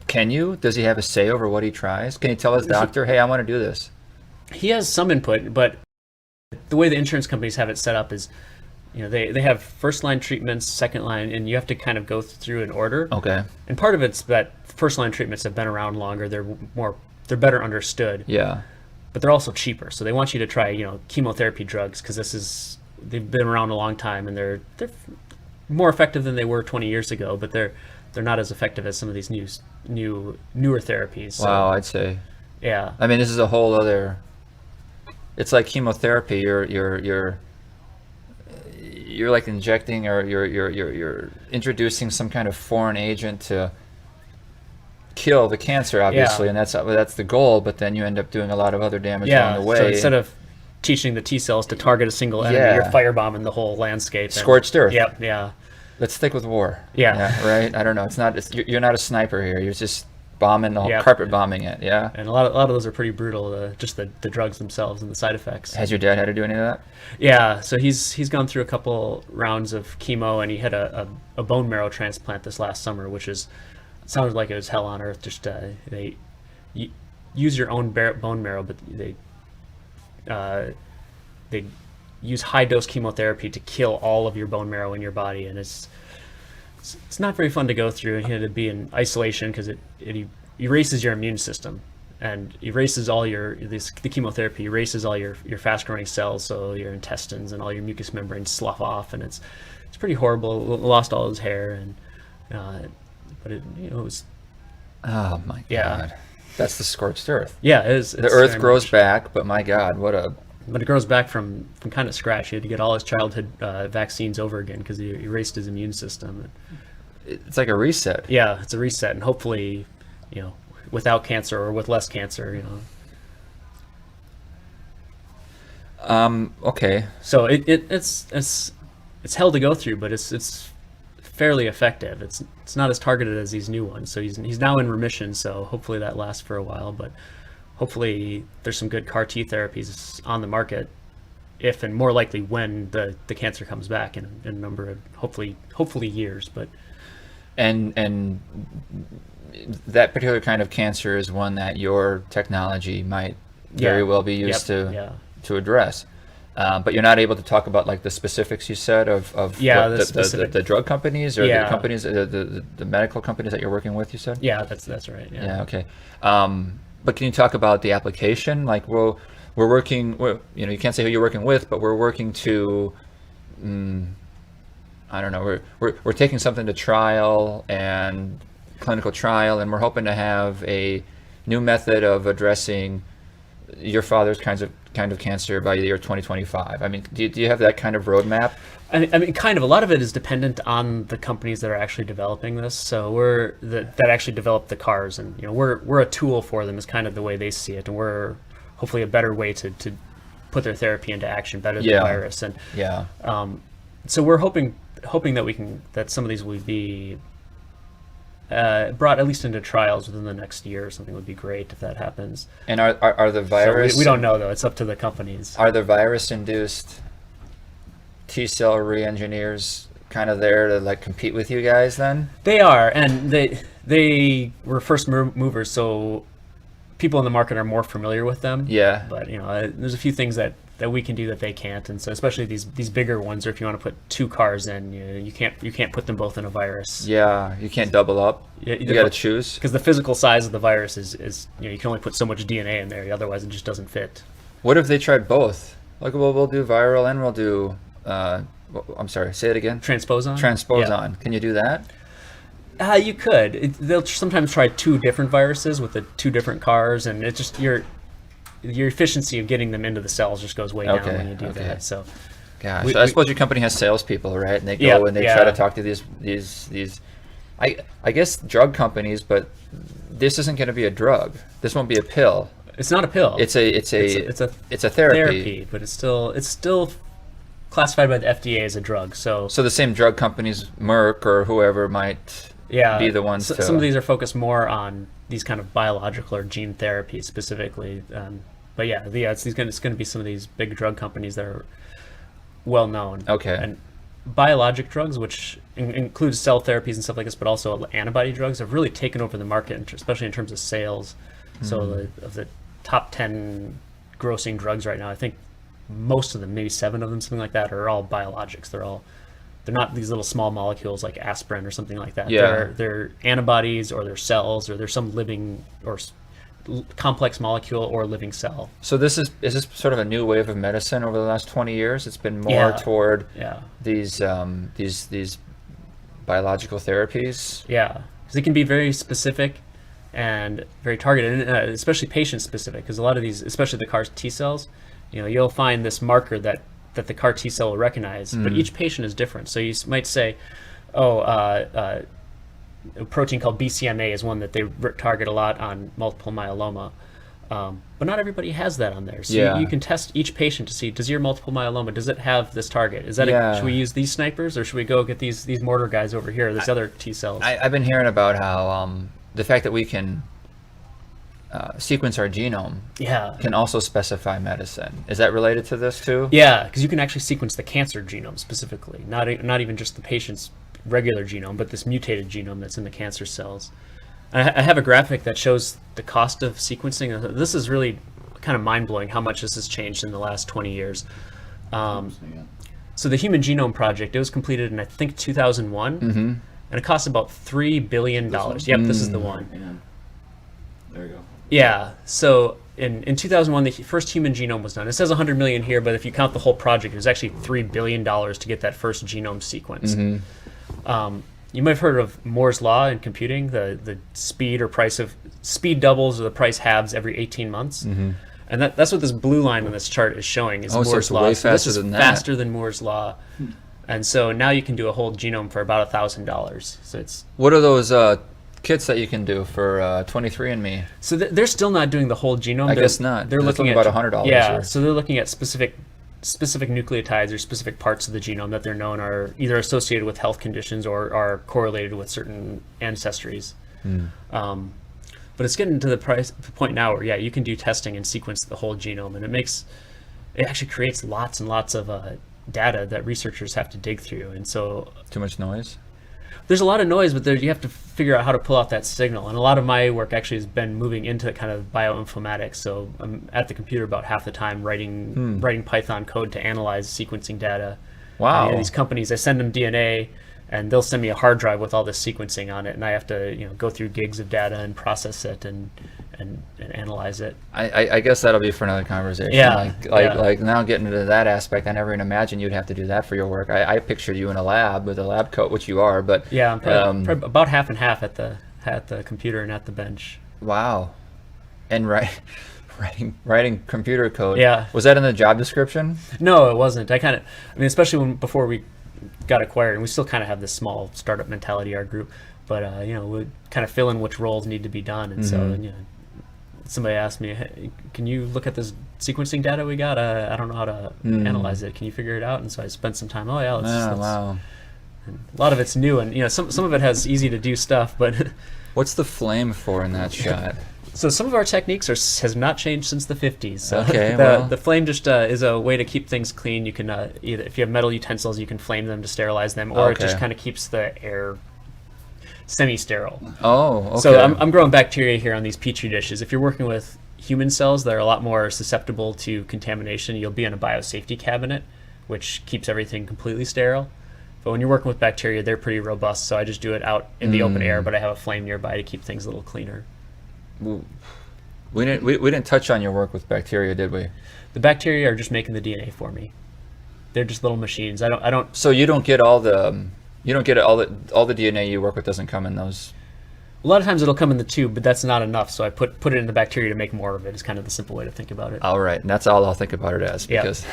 can you? Does he have a say over what he tries? Can he tell his doctor, hey, I want to do this? He has some input, but the way the insurance companies have it set up is, they have first line treatments, second line, and you have to kind of go through an order. Okay. And part of it's that first line treatments have been around longer. They're better understood. Yeah. But they're also cheaper. So they want you to try, chemotherapy drugs because they've been around a long time and they're more effective than they were 20 years ago, but they're not as effective as some of these newer therapies. So, wow, I'd say. Yeah. I mean, this is a whole other. It's like chemotherapy. You're like injecting or you're introducing some kind of foreign agent to kill the cancer, obviously, and that's the goal. But then you end up doing a lot of other damage along the way. So instead of teaching the T cells to target a single enemy, you're firebombing the whole landscape. Scorched earth. Yep. Yeah. Let's stick with war. Yeah. Right. I don't know. You're not a sniper here. You're just bombing the whole carpet bombing it. Yeah. And a lot of those are pretty brutal. Just the drugs themselves and the side effects. Has your dad had to do any of that? Yeah. So he's gone through a couple rounds of chemo, and he had a bone marrow transplant this last summer, which sounded like it was hell on earth. Just they use your own bone marrow, but they use high dose chemotherapy to kill all of your bone marrow in your body, and it's not very fun to go through. And he had to be in isolation because it erases your immune system and erases all the chemotherapy erases all your fast growing cells, so your intestines and all your mucous membranes slough off, and it's pretty horrible. Lost all his hair, and but it was. Oh my God. That's the scorched earth. Yeah, it is. The earth grows back, but my God, But it grows back from kind of scratch. He had to get all his childhood vaccines over again because he erased his immune system. It's like a reset. Yeah, it's a reset, and hopefully, without cancer or with less cancer, Okay. So it's hell to go through, but it's fairly effective. It's not as targeted as these new ones. So he's now in remission. So hopefully that lasts for a while, but. Hopefully there's some good CAR T therapies on the market if and more likely when the cancer comes back in a number of hopefully years. But and that particular kind of cancer is one that your technology might very well be used to address. But you're not able to talk about like the specifics you said of the drug companies or the companies, the medical companies that you're working with, you said? Yeah, that's right. Yeah, okay. But can you talk about the application? Like, we're working, you can't say who you're working with, but we're working to, I don't know, we're taking something to trial and clinical trial, and we're hoping to have a new method of addressing your father's kind of cancer by the year 2025. I mean, do you have that kind of roadmap? I mean, kind of. A lot of it is dependent on the companies that are actually developing this. So that actually develop the cars, and we're a tool for them. Is kind of the way they see it, and we're hopefully a better way to put their therapy into action, better than the virus. And so we're hoping that some of these will be brought at least into trials within the next year or something. Would be great if that happens. And are the virus? So we don't know though. It's up to the companies. Are the virus-induced T-cell re-engineers kind of there to like compete with you guys then? They are, and They were first movers, so people in the market are more familiar with them. Yeah. But there's a few things that we can do that they can't, and so especially these bigger ones, or if you want to put 2 cars in, you can't put them both in a virus. Yeah, you can't double up. You got to choose. Because the physical size of the virus is you can only put so much DNA in there, otherwise it just doesn't fit. What if they tried both? Like, well, we'll do viral and we'll do. I'm sorry. Say it again. Transposon. Transposon. Yeah. Can you do that? You could. They'll sometimes try 2 different viruses with the 2 different cars, and it's just your efficiency of getting them into the cells just goes way down when you do that. So, gosh, I suppose your company has salespeople, right? And they go and they try to talk to these. I guess drug companies, but this isn't going to be a drug. This won't be a pill. It's not a pill. It's a therapy. But it's still classified by the FDA as a drug. So the same drug companies, Merck or whoever, might be the ones to. Some of these are focused more on these kind of biological or gene therapy specifically. But it's going to be some of these big drug companies that are well known. Okay. And biologic drugs, which includes cell therapies and stuff like this, but also antibody drugs, have really taken over the market, especially in terms of sales. So of the top 10 grossing drugs right now, I think most of them, maybe 7 of them, something like that, are all biologics. They're not these little small molecules like aspirin or something like that. Yeah. They're antibodies, or they're cells, or they're some living or complex molecule or living cell. So is this sort of a new wave of medicine over the last 20 years? It's been more toward these biological therapies. Yeah, because it can be very specific and very targeted, and especially patient specific. Because a lot of these, especially the CAR T cells, you'll find this marker that the CAR T cell will recognize, but each patient is different. So you might say, a protein called BCMA is one that they target a lot on multiple myeloma. But not everybody has that on there. So you can test each patient to see, does your multiple myeloma, does it have this target? Is that should we use these snipers, or should we go get these mortar guys over here, these other T cells? I've been hearing about how the fact that we can sequence our genome can also specify medicine. Is that related to this too? Yeah, because you can actually sequence the cancer genome specifically, not even just the patient's regular genome, but this mutated genome that's in the cancer cells. I have a graphic that shows the cost of sequencing. This is really kind of mind-blowing how much this has changed in the last 20 years. So the Human Genome Project, it was completed in, I think, 2001, and it cost about $3 billion. Yep, this is the one. And there you go. Yeah, so in 2001, the first human genome was done. It says 100 million here, but if you count the whole project, it was actually $3 billion to get that first genome sequenced. You might have heard of Moore's Law in computing. The speed doubles or the price halves every 18 months. And that's what this blue line on this chart is showing, is Moore's it's Law. way So this is faster than faster than Moore's Law. And so now you can do a whole genome for about $1,000. So it's What are those kits that you can do for 23andMe? So they're still not doing the whole genome. I guess not. They're looking at about $100. Yeah, so they're looking at specific nucleotides or specific parts of the genome that they're known are either associated with health conditions or are correlated with certain ancestries. But it's getting to the point now where you can do testing and sequence the whole genome, and it actually creates lots and lots of data that researchers have to dig through. And so Too much noise? there's a lot of noise, but you have to figure out how to pull out that signal. And a lot of my work actually has been moving into kind of bioinformatics. So I'm at the computer about half the time writing Python code to analyze sequencing data. Wow. These companies, I send them DNA, and they'll send me a hard drive with all this sequencing on it, and I have to go through gigs of data and process it and analyze it. I guess that'll be for another conversation. Yeah. Like now getting into that aspect, I never even imagined you'd have to do that for your work. I pictured you in a lab with a lab coat, which you are, but yeah, I'm probably about half and half at the computer and at the bench. Wow. And writing computer code. Yeah. Was that in the job description? No, it wasn't. Especially before we got acquired, and we still kind of have this small startup mentality, our group, but we kind of fill in which roles need to be done. And so somebody asked me, hey, can you look at this sequencing data we got? I don't know how to analyze it. Can you figure it out? And so I spent some time. Wow. And a lot of it's new, and some of it has easy to do stuff, but What's the flame for in that shot? so some of our techniques has not changed since the 50s. So Okay, the flame just is a way to keep things clean. You can either, if you have metal utensils, you can flame them to sterilize them, or it just kind of keeps the air semi-sterile. Oh, okay. So I'm growing bacteria here on these petri dishes. If you're working with human cells that are a lot more susceptible to contamination, you'll be in a biosafety cabinet, which keeps everything completely sterile. But when you're working with bacteria, they're pretty robust, so I just do it out in the open air, but I have a flame nearby to keep things a little cleaner. We didn't touch on your work with bacteria, did we? The bacteria are just making the DNA for me. They're just little machines. I don't. So you don't get all the DNA you work with doesn't come in those. A lot of times it'll come in the tube, but that's not enough. So I put it in the bacteria to make more of it. Is kind of the simple way to think about it. All right, and that's all I'll think about it as, because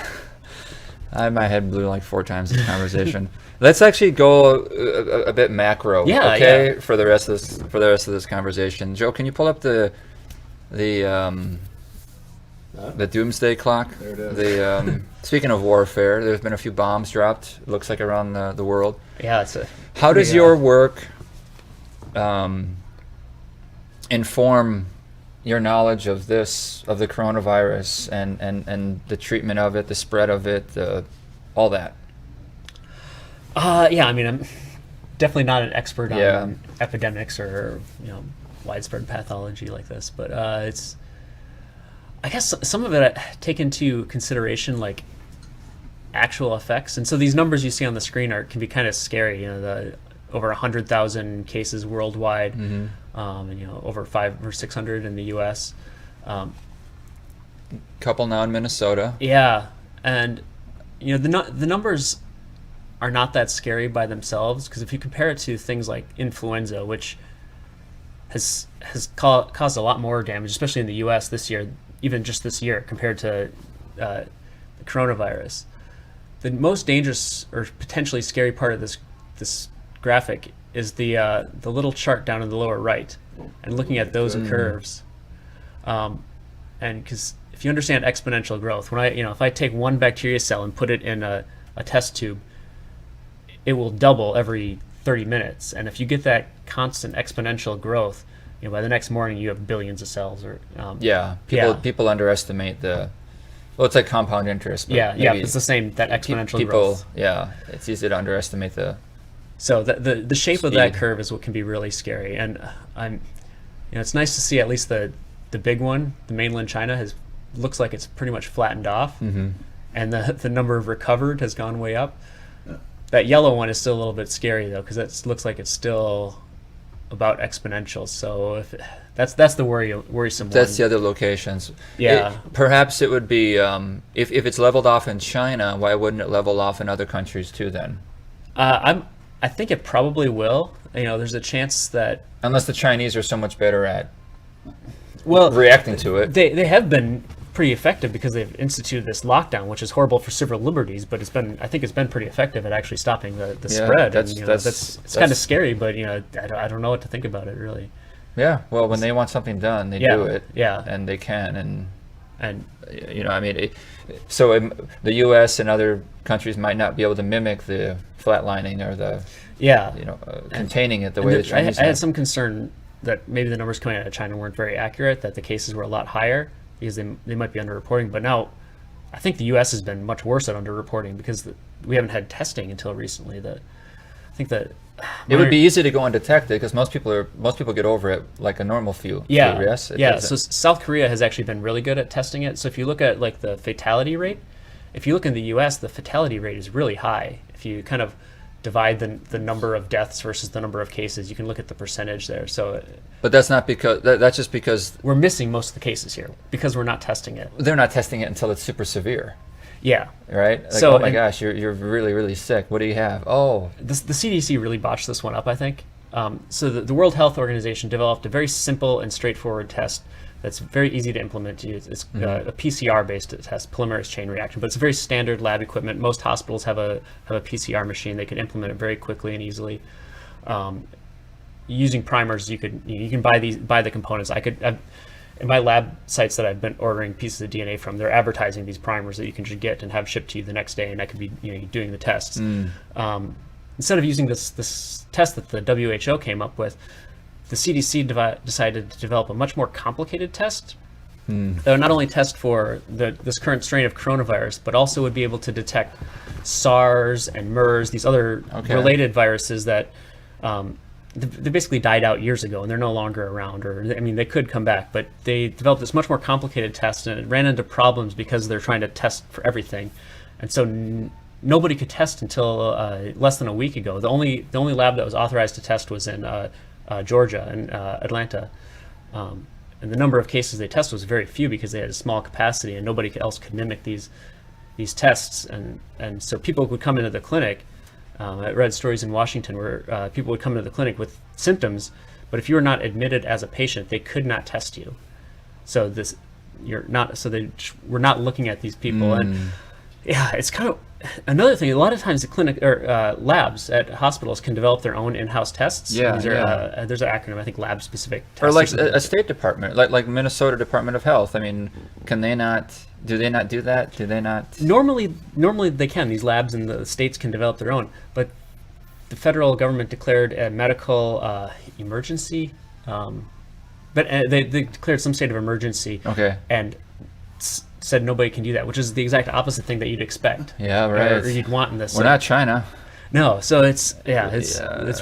my head blew like 4 times this conversation. Let's actually go a bit macro, okay? For the rest of this conversation. Joe, can you pull up the doomsday clock? There it is. Speaking of warfare, there's been a few bombs dropped, it looks like, around the world. Yeah, it's a. How does your work inform your knowledge of the coronavirus and the treatment of it, the spread of it, all that? Yeah, I mean, I'm definitely not an expert on epidemics or widespread pathology like this, but it's. I guess some of it I take into consideration like actual effects, and so these numbers you see on the screen can be kind of scary. The over 100,000 cases worldwide, and over 500 or 600 in the U.S. Couple now in Minnesota. Yeah, and the numbers are not that scary by themselves, because if you compare it to things like influenza, which has caused a lot more damage, especially in the U.S. this year, even just this year, compared to the coronavirus. The most dangerous or potentially scary part of this graphic is the little chart down in the lower right, and looking at those curves. And because if you understand exponential growth, if I take one bacteria cell and put it in a test tube, it will double every 30 minutes. And if you get that constant exponential growth, by the next morning you have billions of cells. Or people underestimate it's like compound interest. But it's the same, that exponential growth. Yeah, it's easy to underestimate the. So the shape speed of that curve is what can be really scary, and it's nice to see at least the big one, the mainland China, looks like it's pretty much flattened off, and the number of recovered has gone way up. That yellow one is still a little bit scary though, because it looks like it's still about exponential. So that's the worrisome one. That's the other locations. Yeah. Perhaps it would be if it's leveled off in China, why wouldn't it level off in other countries too then? I think it probably will. There's a chance that, unless the Chinese are so much better at reacting to it. They have been pretty effective, because they've instituted this lockdown, which is horrible for civil liberties, but I think it's been pretty effective at actually stopping the spread. It's kind of scary, but I don't know what to think about it really. Yeah, well, when they want something done, they do it. Yeah, and they can, and so the U.S. and other countries might not be able to mimic the flatlining or the containing it the way the Chinese. I had some concern that maybe the numbers coming out of China weren't very accurate, that the cases were a lot higher, because they might be underreporting. But now I think the U.S. has been much worse at underreporting, because we haven't had testing until recently. I think that it would be easy to go undetected, because most people get over it like a normal flu. Yes. So South Korea has actually been really good at testing it. So if you look at like the fatality rate, if you look in the U.S., the fatality rate is really high. If you kind of divide the number of deaths versus the number of cases, you can look at the percentage there. So, but that's not because that's just because we're missing most of the cases here, because we're not testing it. They're not testing it until it's super severe. Yeah. Right. Like, oh my gosh, you're really, really sick. What do you have? Oh, the CDC really botched this one up, I think. So the World Health Organization developed a very simple and straightforward test that's very easy to implement to use. It's a PCR-based test, polymerase chain reaction, but it's a very standard lab equipment. Most hospitals have a PCR machine. They can implement it very quickly and easily. Using primers, you can buy the components. In my lab sites that I've been ordering pieces of DNA from, they're advertising these primers that you can just get and have shipped to you the next day, and I could be doing the tests. Instead of using this test that the WHO came up with, the CDC decided to develop a much more complicated test that would not only test for this current strain of coronavirus, but also would be able to detect SARS and MERS, these other related viruses that they basically died out years ago, and they're no longer around. Or I mean, they could come back, but they developed this much more complicated test, and it ran into problems because they're trying to test for everything, and so nobody could test until less than a week ago. The only lab that was authorized to test was in Georgia and Atlanta, and the number of cases they tested was very few because they had a small capacity, and nobody else could mimic these tests, and so people would come into the clinic. I read stories in Washington where people would come into the clinic with symptoms, but if you were not admitted as a patient, they could not test you. So they were not looking at these people, and yeah, it's kind of another thing. A lot of times, the clinic or labs at hospitals can develop their own in-house tests. Yeah, there's an acronym, I think, lab-specific tests. Or like a state department, like Minnesota Department of Health. I mean, can they not? Do they not do that? Do they not? Normally they can. These labs in the states can develop their own, but the federal government declared a medical emergency. But they declared some state of emergency. Okay. And said nobody can do that, which is the exact opposite thing that you'd expect. Yeah, right. Or you'd want in this. We're not China. No, so it's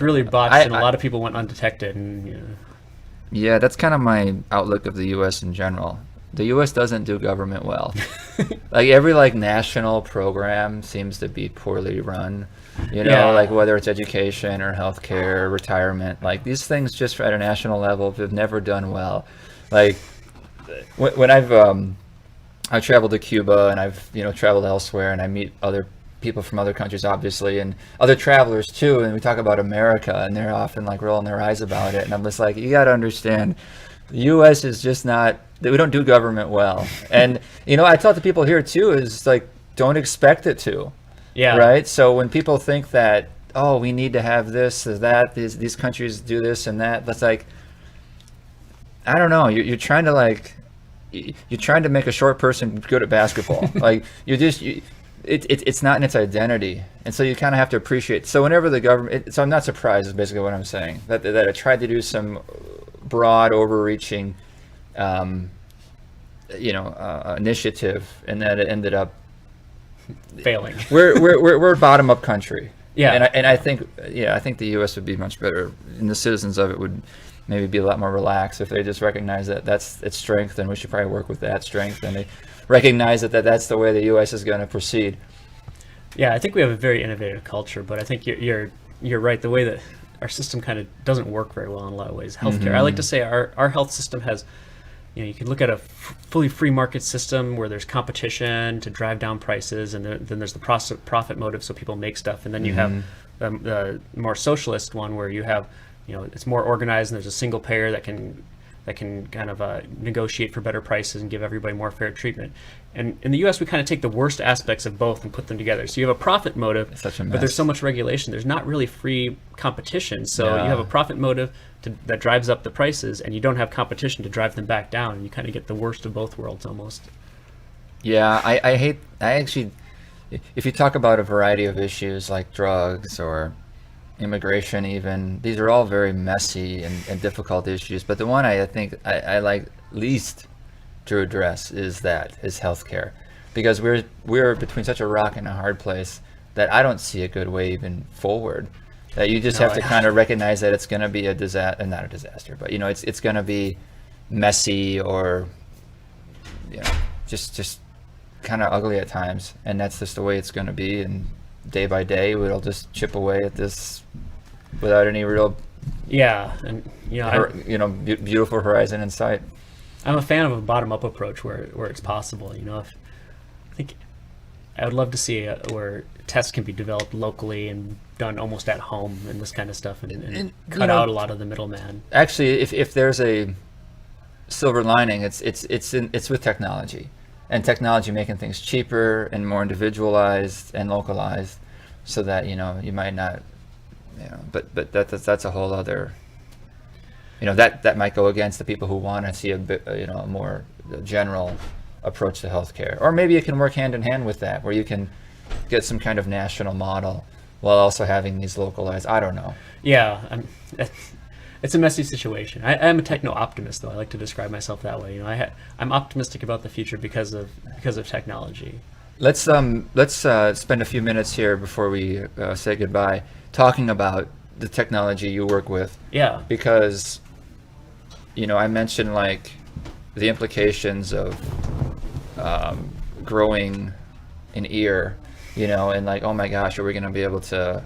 really botched, and a lot of people went undetected. And yeah, that's kind of my outlook of the U.S. in general. The U.S. doesn't do government well. Like every national program seems to be poorly run. Like whether it's education or healthcare, retirement, like these things just at a national level have never done well. Like when I've traveled to Cuba and I've traveled elsewhere, and I meet other people from other countries, obviously, and other travelers too, and we talk about America, and they're often rolling their eyes about it, and I'm just like, you got to understand, the U.S. is just not. We don't do government well, and I tell the people here too is don't expect it to. Yeah. Right. So when people think that, oh, we need to have this or that, these countries do this and that, that's I don't know. You're trying to you're trying to make a short person good at basketball. It's not in its identity, and so you kind of have to appreciate. So whenever the government, so I'm not surprised, is basically what I'm saying. That it tried to do some broad, overreaching, initiative, and that it ended up failing. We're a bottom up country. Yeah, and I think the U.S. would be much better, and the citizens of it would maybe be a lot more relaxed if they just recognize that that's its strength, and we should probably work with that strength, and they recognize that that's the way the U.S. is going to proceed. Yeah, I think we have a very innovative culture, but I think you're right. The way that our system kind of doesn't work very well in a lot of ways. Healthcare. I like to say our health system has. You can look at a fully free market system where there's competition to drive down prices, and then there's the profit motive, so people make stuff, and then you have the more socialist one where you have, it's more organized, and there's a single payer that can kind of negotiate for better prices and give everybody more fair treatment. And in the U.S., we kind of take the worst aspects of both and put them together. So you have a profit motive, but there's so much regulation. There's not really free competition. So you have a profit motive that drives up the prices, and you don't have competition to drive them back down. And you kind of get the worst of both worlds almost. Yeah, I actually, if you talk about a variety of issues like drugs or immigration even, these are all very messy and difficult issues, but the one I think I like least to address is healthcare, because we're between such a rock and a hard place that I don't see a good way even forward. That you just have to kind of recognize that it's going to be a disaster, not a disaster, but it's going to be messy or just kind of ugly at times, and that's just the way it's going to be, and day by day it'll just chip away at this without any real beautiful horizon in sight. I'm a fan of a bottom-up approach where it's possible. I think I would love to see where tests can be developed locally and done almost at home and this kind of stuff, and cut out a lot of the middleman. Actually, if there's a silver lining, it's with technology, and technology making things cheaper and more individualized and localized, so that you might not, but that's a whole other. That might go against the people who want to see a bit, a more general approach to healthcare, or maybe it can work hand in hand with that, where you can get some kind of national model while also having these localized. I don't know. Yeah, it's a messy situation. I'm a techno optimist, though. I like to describe myself that way. I'm optimistic about the future because of technology. Let's spend a few minutes here before we say goodbye talking about the technology you work with. Yeah. Because, I mentioned like the implications of growing an ear, and like, oh my gosh, are we going to be able to,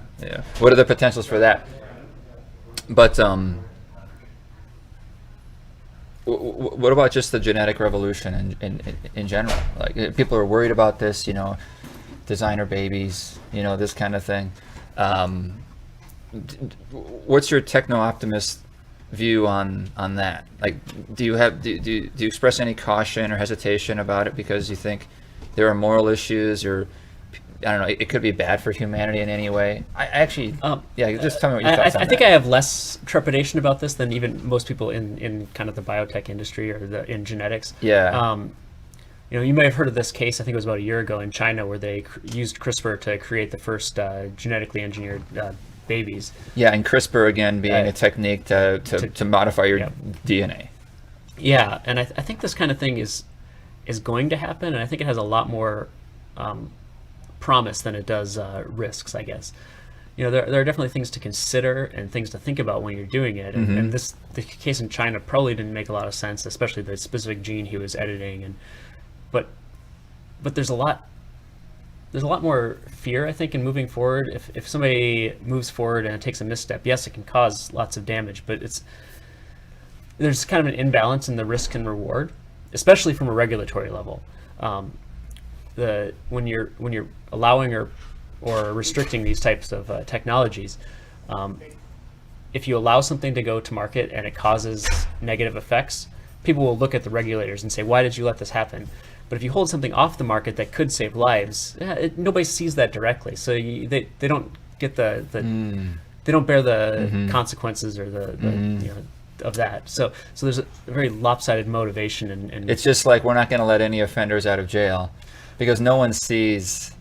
what are the potentials for that? But what about just the genetic revolution in general? Like, people are worried about this, designer babies, this kind of thing. What's your techno-optimist view on that? Like, do you express any caution or hesitation about it because you think there are moral issues, or I don't know, it could be bad for humanity in any way? I actually, just tell me what your thoughts on that. I think I have less trepidation about this than even most people in kind of the biotech industry or in genetics. Yeah. You may have heard of this case, I think it was about a year ago in China, where they used CRISPR to create the first genetically engineered babies. Yeah, and CRISPR, again, being a technique to modify your DNA. Yeah, and I think this kind of thing is going to happen, and I think it has a lot more promise than it does risks, I guess. There are definitely things to consider and things to think about when you're doing it, and the case in China probably didn't make a lot of sense, especially the specific gene he was editing, but there's a lot more fear, I think, in moving forward. If somebody moves forward and it takes a misstep, yes, it can cause lots of damage, but there's kind of an imbalance in the risk and reward, especially from a regulatory level. When you're allowing or restricting these types of technologies, if you allow something to go to market and it causes negative effects, people will look at the regulators and say, why did you let this happen? But if you hold something off the market that could save lives, nobody sees that directly. So they don't get they don't bear the consequences or the of that. So there's a very lopsided motivation. And it's just like, we're not going to let any offenders out of jail because no one sees,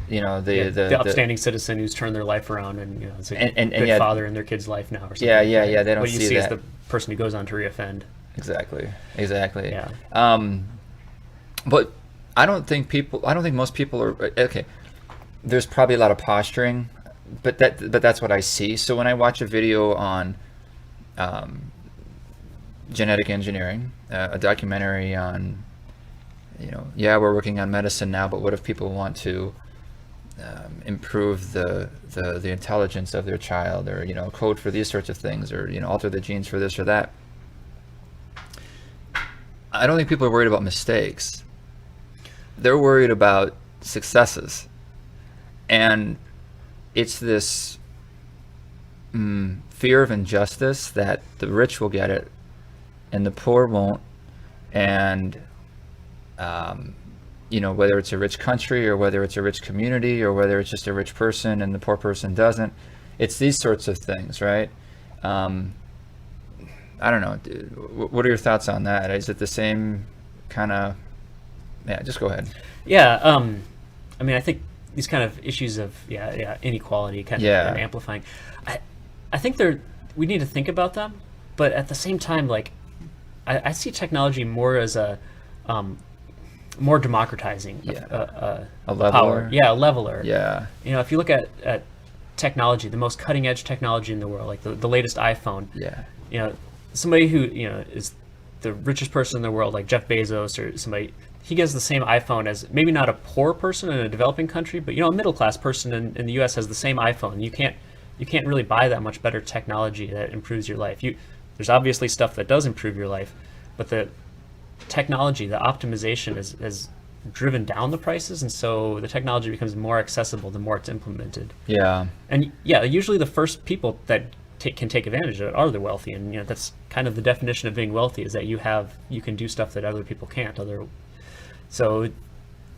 the upstanding citizen who's turned their life around and is a good father in their kid's life now or something. Yeah. They don't what you see see that. is the person who goes on to reoffend. Exactly. Yeah. But I don't think most people are okay. There's probably a lot of posturing, but that's what I see. So when I watch a video on genetic engineering, a documentary on, we're working on medicine now, but what if people want to improve the intelligence of their child, or code for these sorts of things, or alter the genes for this or that? I don't think people are worried about mistakes. They're worried about successes. And it's this fear of injustice that the rich will get it and the poor won't. And, whether it's a rich country or whether it's a rich community or whether it's just a rich person and the poor person doesn't, it's these sorts of things, right? I don't know. What are your thoughts on that? Is it the same kind of... Yeah, just go ahead. Yeah, I think these kind of issues of inequality kind of and amplifying, I think we need to think about them, but at the same time, like, I see technology more as a more democratizing a leveler. Power. Yeah, a leveler. Yeah. If you look at technology, the most cutting edge technology in the world, like the latest iPhone. Yeah. Somebody who is the richest person in the world, like Jeff Bezos or somebody, he gets the same iPhone as maybe not a poor person in a developing country, but a middle class person in the U.S. has the same iPhone. You can't really buy that much better technology that improves your life. There's obviously stuff that does improve your life, but the technology, the optimization has driven down the prices, and so the technology becomes more accessible the more it's implemented. Yeah. And usually the first people that can take advantage of it are the wealthy, and that's kind of the definition of being wealthy, is that you can do stuff that other people can't. So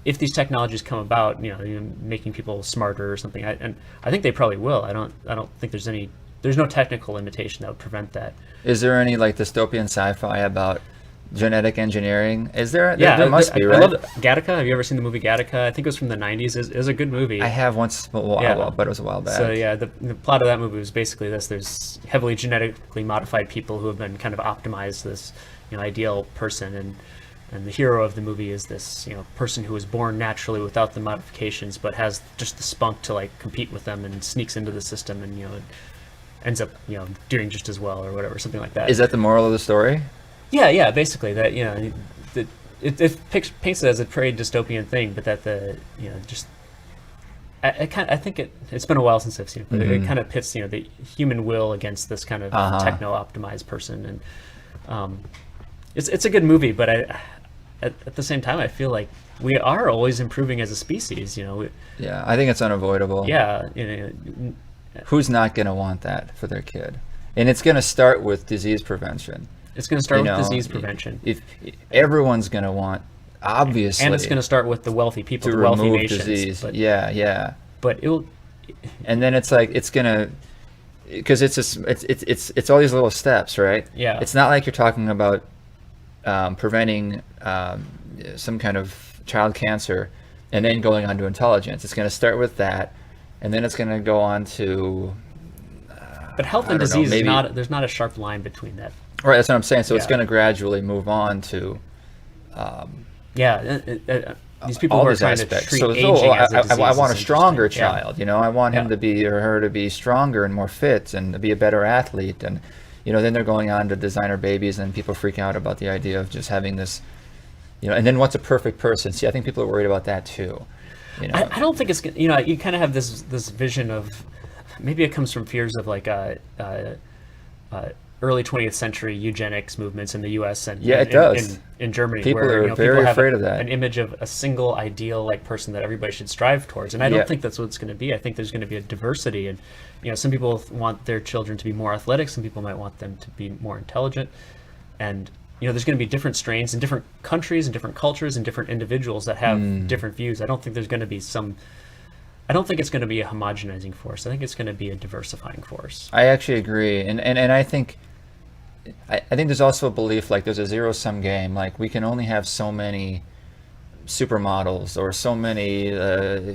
if these technologies come about, making people smarter or something, and I think they probably will. I don't think there's no technical limitation that would prevent that. Is there any like dystopian sci-fi about genetic engineering? Is there? Yeah, there must be, right? I love Gattaca. Have you ever seen the movie Gattaca? I think it was from the 90s. It was a good movie. I have once, but it was a while back. So the plot of that movie was basically this: there's heavily genetically modified people who have been kind of optimized this, ideal person, and the hero of the movie is this, person who was born naturally without the modifications, but has just the spunk to like compete with them and sneaks into the system and ends up doing just as well or whatever, something like that. Is that the moral of the story? Yeah, basically that it paints it as a very dystopian thing, but that I think it's been a while since I've seen it, but it kind of pits the human will against this kind of techno optimized person, and it's a good movie, but at the same time I feel like we are always improving as a species. Yeah, I think it's unavoidable. Yeah, who's not going to want that for their kid? And it's going to start with disease prevention. It's going to start with disease prevention. If everyone's going to want, obviously, and it's going to start with the wealthy people, to the wealthy remove nations. Disease. But, yeah. But it'll. And then it's like it's gonna, because it's all these little steps, right? Yeah. It's not like you're talking about preventing some kind of child cancer and then going on to intelligence. It's going to start with that, and then it's going to go on to. But health and disease is not. There's not a sharp line between that. Right, that's what I'm saying. So it's going to gradually move on to. These people who are trying aspects. to treat aging as a disease. I want a stronger child. Yeah. I want him to be or her to be stronger and more fit and to be a better athlete. And then they're going on to designer babies, and people freak out about the idea of just having this. And then what's a perfect person? See, I think people are worried about that too. I don't think it's you kind of have this vision of, maybe it comes from fears of like early 20th century eugenics movements in the U.S. and it does. In Germany. People where, are very people afraid of that. An image of a single ideal like person that everybody should strive towards, and I don't think that's what it's going to be. I think there's going to be a diversity, and some people want their children to be more athletic, some people might want them to be more intelligent, and there's going to be different strains in different countries and different cultures and different individuals that have different views. I don't think there's going to be I don't think it's going to be a homogenizing force. I think it's going to be a diversifying force. I actually agree, and I think there's also a belief like there's a zero-sum game. Like we can only have so many supermodels or so many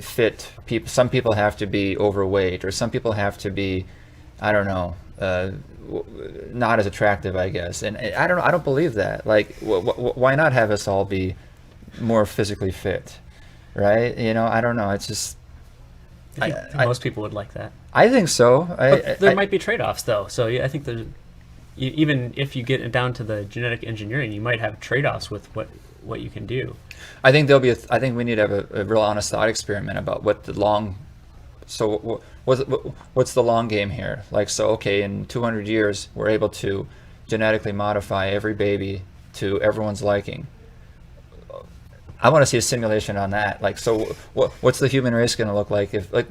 fit people. Some people have to be overweight, or some people have to be, I don't know, not as attractive, I guess. And I don't believe that. Like, why not have us all be more physically fit, right? I don't know. It's just. I think most people would like that. I think so. But there might be trade-offs, though. So I think even if you get down to the genetic engineering, you might have trade-offs with what you can do. I think I think we need to have a real honest thought experiment about what the long. So what's the long game here? Like, so okay, in 200 years, we're able to genetically modify every baby to everyone's liking. I want to see a simulation on that. Like, so what's the human race going to look like if, like,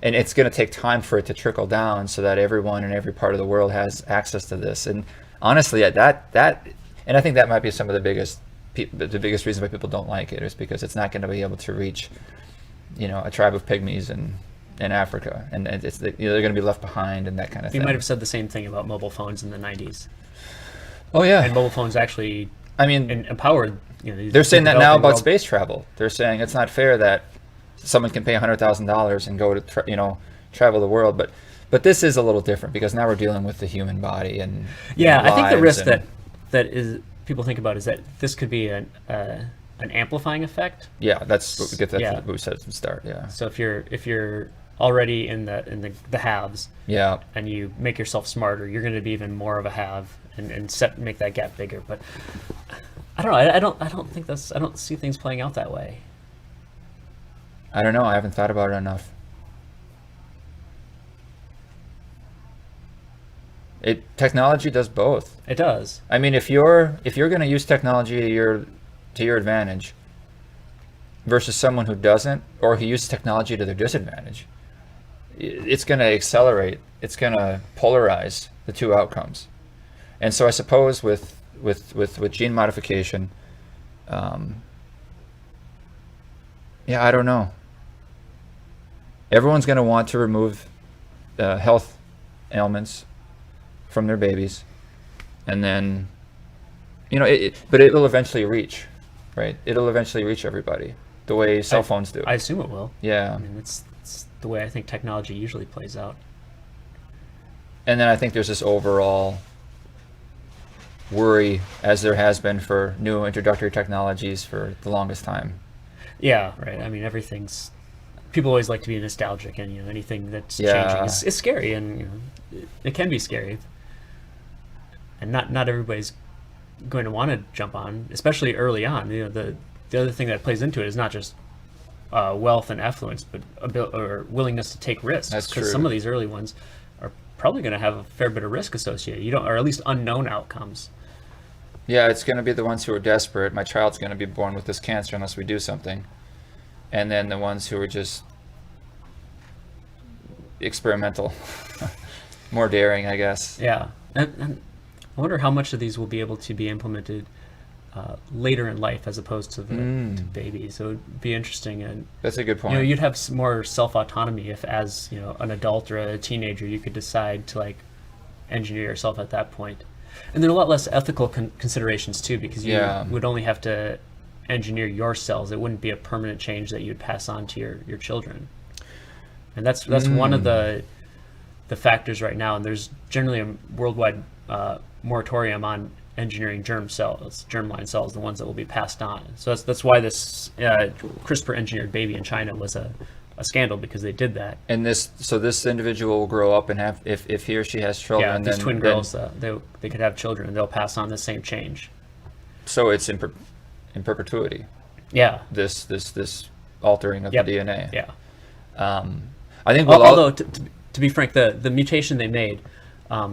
and it's going to take time for it to trickle down so that everyone in every part of the world has access to this. And honestly, and I think that might be some of the biggest reason why people don't like it, is because it's not going to be able to reach, a tribe of pygmies in Africa, and it's they're going to be left behind and that kind of thing. You might have said the same thing about mobile phones in the 90s. Oh yeah, and mobile phones actually, empowered. They're saying that now about space travel. They're saying it's not fair that someone can pay $100,000 and go to travel the world, but this is a little different because now we're dealing with the human body and I think the risk that is people think about is that this could be an amplifying effect. Yeah, that's what we said at the start. Yeah. So if you're already in the haves, and you make yourself smarter, you're going to be even more of a have and make that gap bigger. But I don't know. I don't see things playing out that way. I don't know. I haven't thought about it enough. Technology does both. It does. I mean, if you're going to use technology to your advantage versus someone who doesn't, or who uses technology to their disadvantage, it's going to accelerate. It's going to polarize the two outcomes. And so I suppose with gene modification, I don't know. Everyone's going to want to remove health ailments from their babies, and then, but it will eventually reach, right? It'll eventually reach everybody the way cell phones do. I assume it will. Yeah. It's the way I think technology usually plays out. And then I think there's this overall worry, as there has been for new introductory technologies for the longest time. Yeah, right. I mean, everything's people always like to be nostalgic, and anything that's Yeah. changing is scary, and it can be scary, and not everybody's going to want to jump on, especially early on. The other thing that plays into it is not just wealth and affluence, but or willingness to take risks. That's true. Because some of these early ones are probably going to have a fair bit of risk associated. Or at least unknown outcomes. Yeah, it's going to be the ones who are desperate. My child's going to be born with this cancer unless we do something. And then the ones who are just experimental, more daring, I guess. Yeah, and I wonder how much of these will be able to be implemented later in life as opposed to to babies. So it'd be interesting, and That's a good point. you'd have more self-autonomy if, as an adult or a teenager, you could decide to like engineer yourself at that point. And there are a lot less ethical considerations too, because you would only have to engineer your cells. It wouldn't be a permanent change that you'd pass on to your children. And that's one of the factors right now. And there's generally a worldwide moratorium on engineering germline cells, the ones that will be passed on. So that's why this CRISPR engineered baby in China was a scandal, because they did that. And this individual will grow up and have, if he or she has children, Yeah, these then, twin girls, they could have children, and they'll pass on the same change. So it's in perpetuity. Yeah. This altering of the DNA. Yeah. I think Although to be frank, the mutation they made, I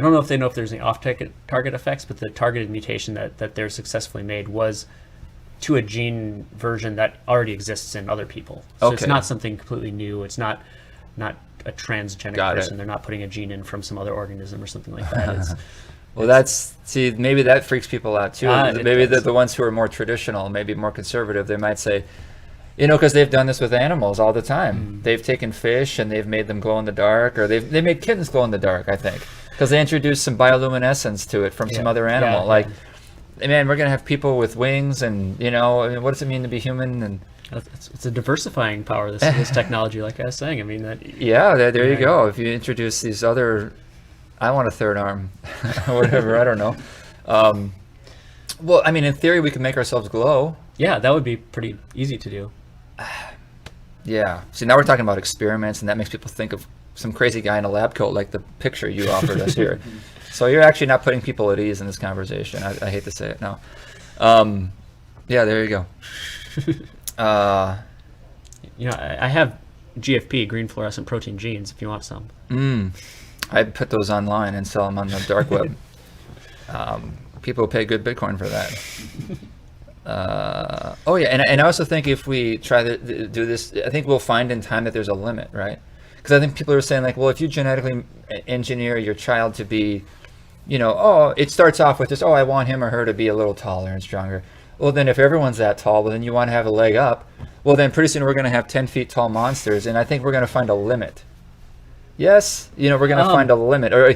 don't know if they know if there's any off-target effects, but the targeted mutation that they're successfully made was to a gene version that already exists in other people. So it's not something completely new. It's not a transgenic person. They're not putting a gene in from some other organism or something like that. Well, maybe that freaks people out too. Maybe the ones who are more traditional, maybe more conservative, they might say, because they've done this with animals all the time. They've taken fish and they've made them glow in the dark, or they made kittens glow in the dark, I think, because they introduced some bioluminescence to it from some other animal. Man, we're going to have people with wings, and what does it mean to be human? And it's a diversifying power, this technology, like I was saying. I mean, there you go. If you introduce these other, I want a third arm, whatever, I don't know. Well, I mean, in theory, we can make ourselves glow. Yeah, that would be pretty easy to do. Yeah. See, now we're talking about experiments, and that makes people think of some crazy guy in a lab coat, like the picture you offered us here. So you're actually not putting people at ease in this conversation. I hate to say it now. Yeah, there you go. I have GFP, green fluorescent protein genes, if you want some. I'd put those online and sell them on the dark web. People pay good Bitcoin for that. And I also think if we try to do this, I think we'll find in time that there's a limit, right? Because I think people are saying, like, well, if you genetically engineer your child to be, it starts off with this, I want him or her to be a little taller and stronger. Well, then if everyone's that tall, well, then you want to have a leg up. Well, then pretty soon we're going to have 10 feet tall monsters, and I think we're going to find a limit. Yes, we're going to find a limit. Or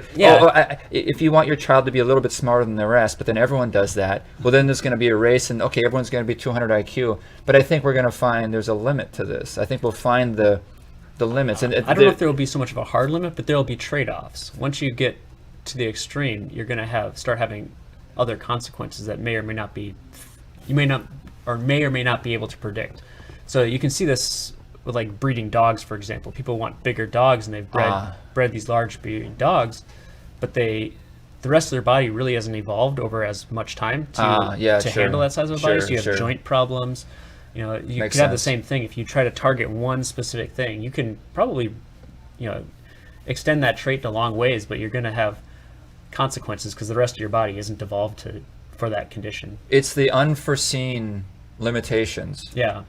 if you want your child to be a little bit smarter than the rest, but then everyone does that, well, then there's going to be a race, and everyone's going to be 200 IQ. But I think we're going to find there's a limit to this. I think we'll find the limits. And I don't know if there will be so much of a hard limit, but there will be trade-offs. Once you get to the extreme, you're going to start having other consequences that may or may not be able to predict. So you can see this with like breeding dogs, for example. People want bigger dogs, and they've bred these large breeding dogs, but the rest of their body really hasn't evolved over as much time to handle that size of a body. So you have joint problems. You could have the same thing if you try to target one specific thing. You can probably, extend that trait in a long ways, but you're going to have consequences because the rest of your body isn't evolved for that condition. It's the unforeseen limitations. Yeah.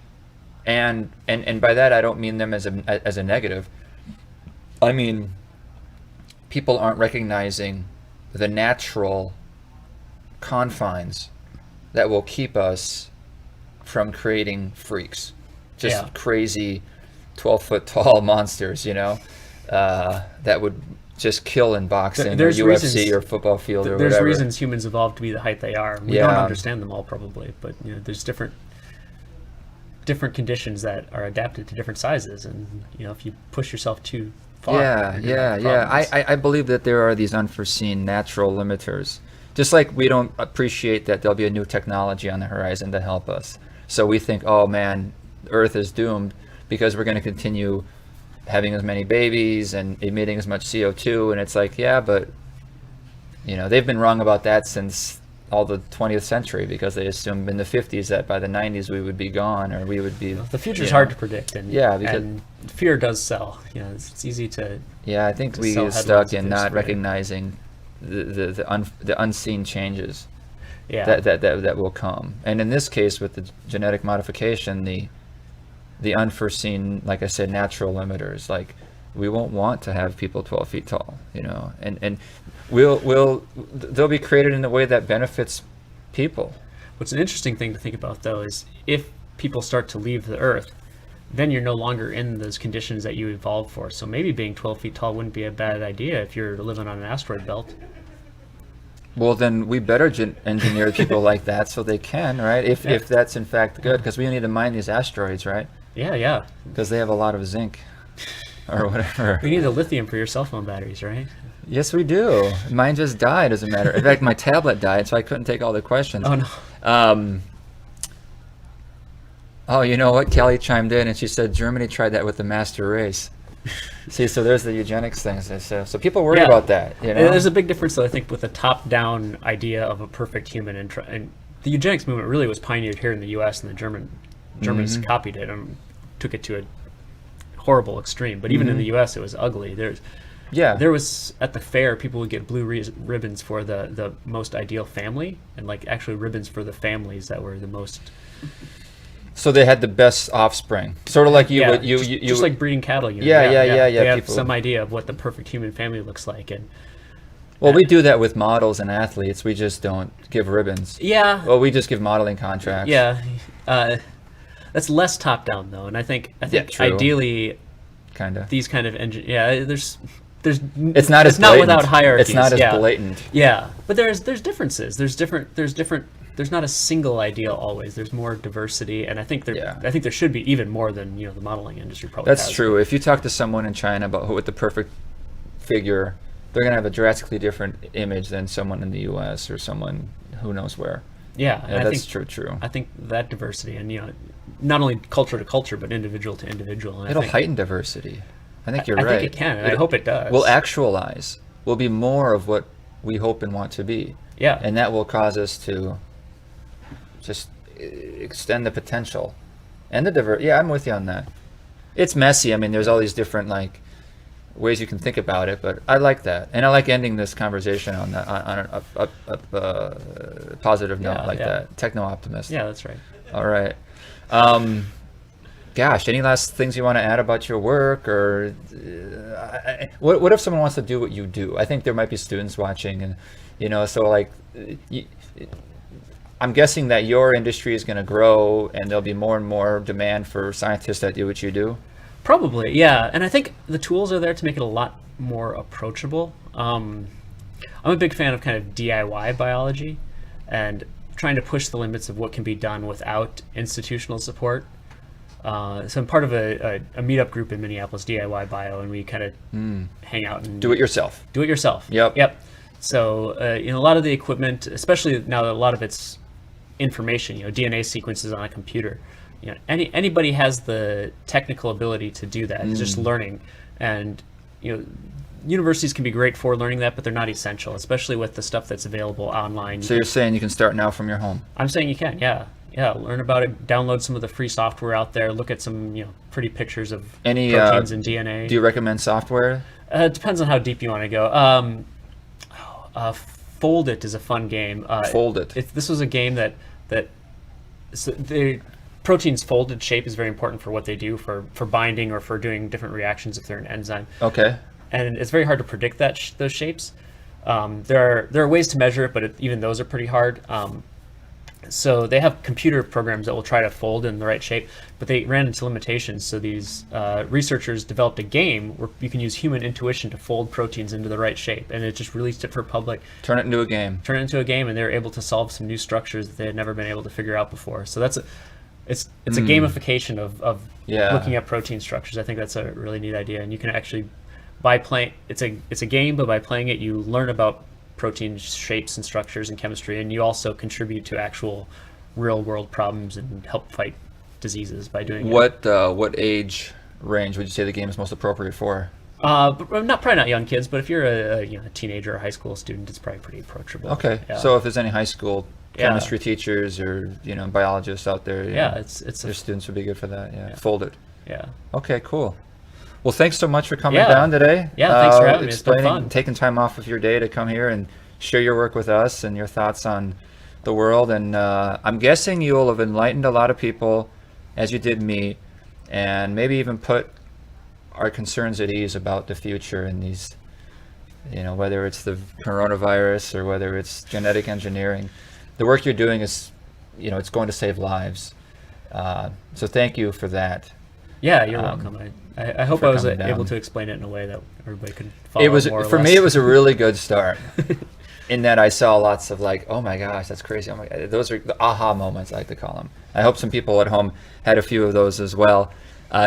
And by that I don't mean them as a negative. I mean, people aren't recognizing the natural confines that will keep us from creating freaks, just crazy 12-foot tall monsters, that would just kill in boxing or UFC or football field or whatever. There's reasons humans evolved to be the height they are. We don't understand them all probably, but there's different conditions that are adapted to different sizes, and if you push yourself too far. I believe that there are these unforeseen natural limiters, just like we don't appreciate that there'll be a new technology on the horizon to help us. So we think, oh man, Earth is doomed because we're going to continue having as many babies and emitting as much CO2. And it's like, yeah, but they've been wrong about that since all the 20th century, because they assumed in the 50s that by the 90s we would be gone, or we would be. The future's hard to predict, and because fear does sell. It's easy to. Yeah, I think we get stuck in not recognizing the unseen changes. Yeah. That will come, and in this case with the genetic modification, the unforeseen, like I said, natural limiters, like we won't want to have people 12 feet tall, and they'll be created in a way that benefits people. What's an interesting thing to think about, though, is if people start to leave the Earth, then you're no longer in those conditions that you evolved for. So maybe being 12 feet tall wouldn't be a bad idea if you're living on an asteroid belt. Well, then we better engineer people like that so they can, right? If that's in fact good, because we need to mine these asteroids, right? Yeah. Because they have a lot of zinc or whatever. We need the lithium for your cell phone batteries, right? Yes, we do. Mine just died, as a matter. In fact, my tablet died, so I couldn't take all the questions. Oh, no. Oh, you know what? Kelly chimed in and she said Germany tried that with the master race. See, so there's the eugenics thing. So people worry about that. There's a big difference, though, I think, with the top-down idea of a perfect human. And the eugenics movement really was pioneered here in the U.S., and the Germans copied it and took it to a horrible extreme. But even in the U.S., it was ugly. There was, at the fair, people would get blue ribbons for the most ideal family, and actually ribbons for the families that were the most. So they had the best offspring, sort of like you. Just like breeding cattle. Yeah. They have some idea of what the perfect human family looks like, and. Well, we do that with models and athletes. We just don't give ribbons. Yeah. Well, we just give modeling contracts. Yeah. That's less top down, though, and I think ideally, these kind of there's it's not without hierarchies. It's not as blatant. Yeah, but there's differences. There's different. There's not a single ideal always. There's more diversity, and I think there should be even more than the modeling industry probably. That's true. If you talk to someone in China about who with the perfect figure, they're gonna have a drastically different image than someone in the U.S. or someone who knows where. Yeah, that's true. I think that diversity, and not only culture to culture, but individual to individual. And it'll heighten diversity. I think you're right. I think it can, and I hope it does. We'll actualize. We'll be more of what we hope and want to be. Yeah. And that will cause us to just extend the potential and the Yeah, I'm with you on that. It's messy. I mean, there's all these different ways you can think about it, but I like that, and I like ending this conversation on a positive note that. Techno-optimist. Yeah, that's right. All right. Gosh, any last things you want to add about your work, or what if someone wants to do what you do? I think there might be students watching, and so I'm guessing that your industry is going to grow, and there'll be more and more demand for scientists that do what you do. Probably, yeah. And I think the tools are there to make it a lot more approachable. I'm a big fan of kind of DIY biology and trying to push the limits of what can be done without institutional support. So I'm part of a meetup group in Minneapolis, DIY Bio, and we kind of hang out and do it yourself. Do it yourself. Yep. So a lot of the equipment, especially now that a lot of it's information, DNA sequences on a computer. Anybody has the technical ability to do that. It's just learning, and universities can be great for learning that, but they're not essential, especially with the stuff that's available online. So you're saying you can start now from your home? I'm saying you can, yeah. Learn about it, download some of the free software out there, look at some pretty pictures of proteins and DNA. Do you recommend software? It depends on how deep you want to go. Fold It is a fun game. Fold It. This was a game that the protein's folded shape is very important for what they do for binding or for doing different reactions if they're an enzyme. Okay. And it's very hard to predict those shapes. There are ways to measure it, but even those are pretty hard. So they have computer programs that will try to fold in the right shape, but they ran into limitations. So these researchers developed a game where you can use human intuition to fold proteins into the right shape, and it just released it for public. Turn it into a game, and they were able to solve some new structures that they had never been able to figure out before. So it's a gamification of looking at protein structures. I think that's a really neat idea, and you can actually it's a game, but by playing it, you learn about protein shapes and structures and chemistry, and you also contribute to actual real world problems and help fight diseases by doing What age range would you say the game is most appropriate for? probably not young kids, but if you're a teenager or high school student, it's probably pretty approachable. Okay, Yeah. so if there's any high school Yeah. chemistry teachers or biologists out there, it's their students would be good for that. Yeah, folded. yeah. Okay, cool. Well, thanks so much for coming Yeah. down today. Yeah, thanks for having me. It's been explaining- fun. Taking time off of your day to come here and share your work with us and your thoughts on the world. And I'm guessing you'll have enlightened a lot of people, as you did me, and maybe even put our concerns at ease about the future and these, whether it's the coronavirus or whether it's genetic engineering. The work you're doing is, it's going to save lives. So thank you for that. Yeah, you're welcome. I hope for I was coming able down. to explain it in a way that everybody could follow. It was more or for me. less. It was a really good start. In that I saw lots of like, oh my gosh, that's crazy. Oh my God. Those are the aha moments, I like to call them. I hope some people at home had a few of those as well.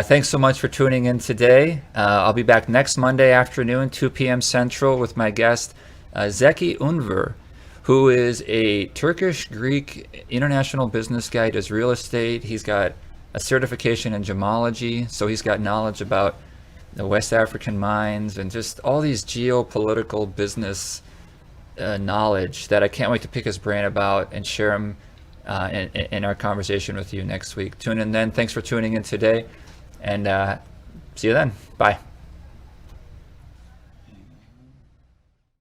Thanks so much for tuning in today. I'll be back next Monday afternoon, 2 p.m. Central, with my guest, Zeki Unver, who is a Turkish-Greek international business guy, does real estate. He's got a certification in gemology, so he's got knowledge about the West African mines and just all these geopolitical business knowledge that I can't wait to pick his brain about and share him in our conversation with you next week. Tune in then. Thanks for tuning in today, and see you then. Bye.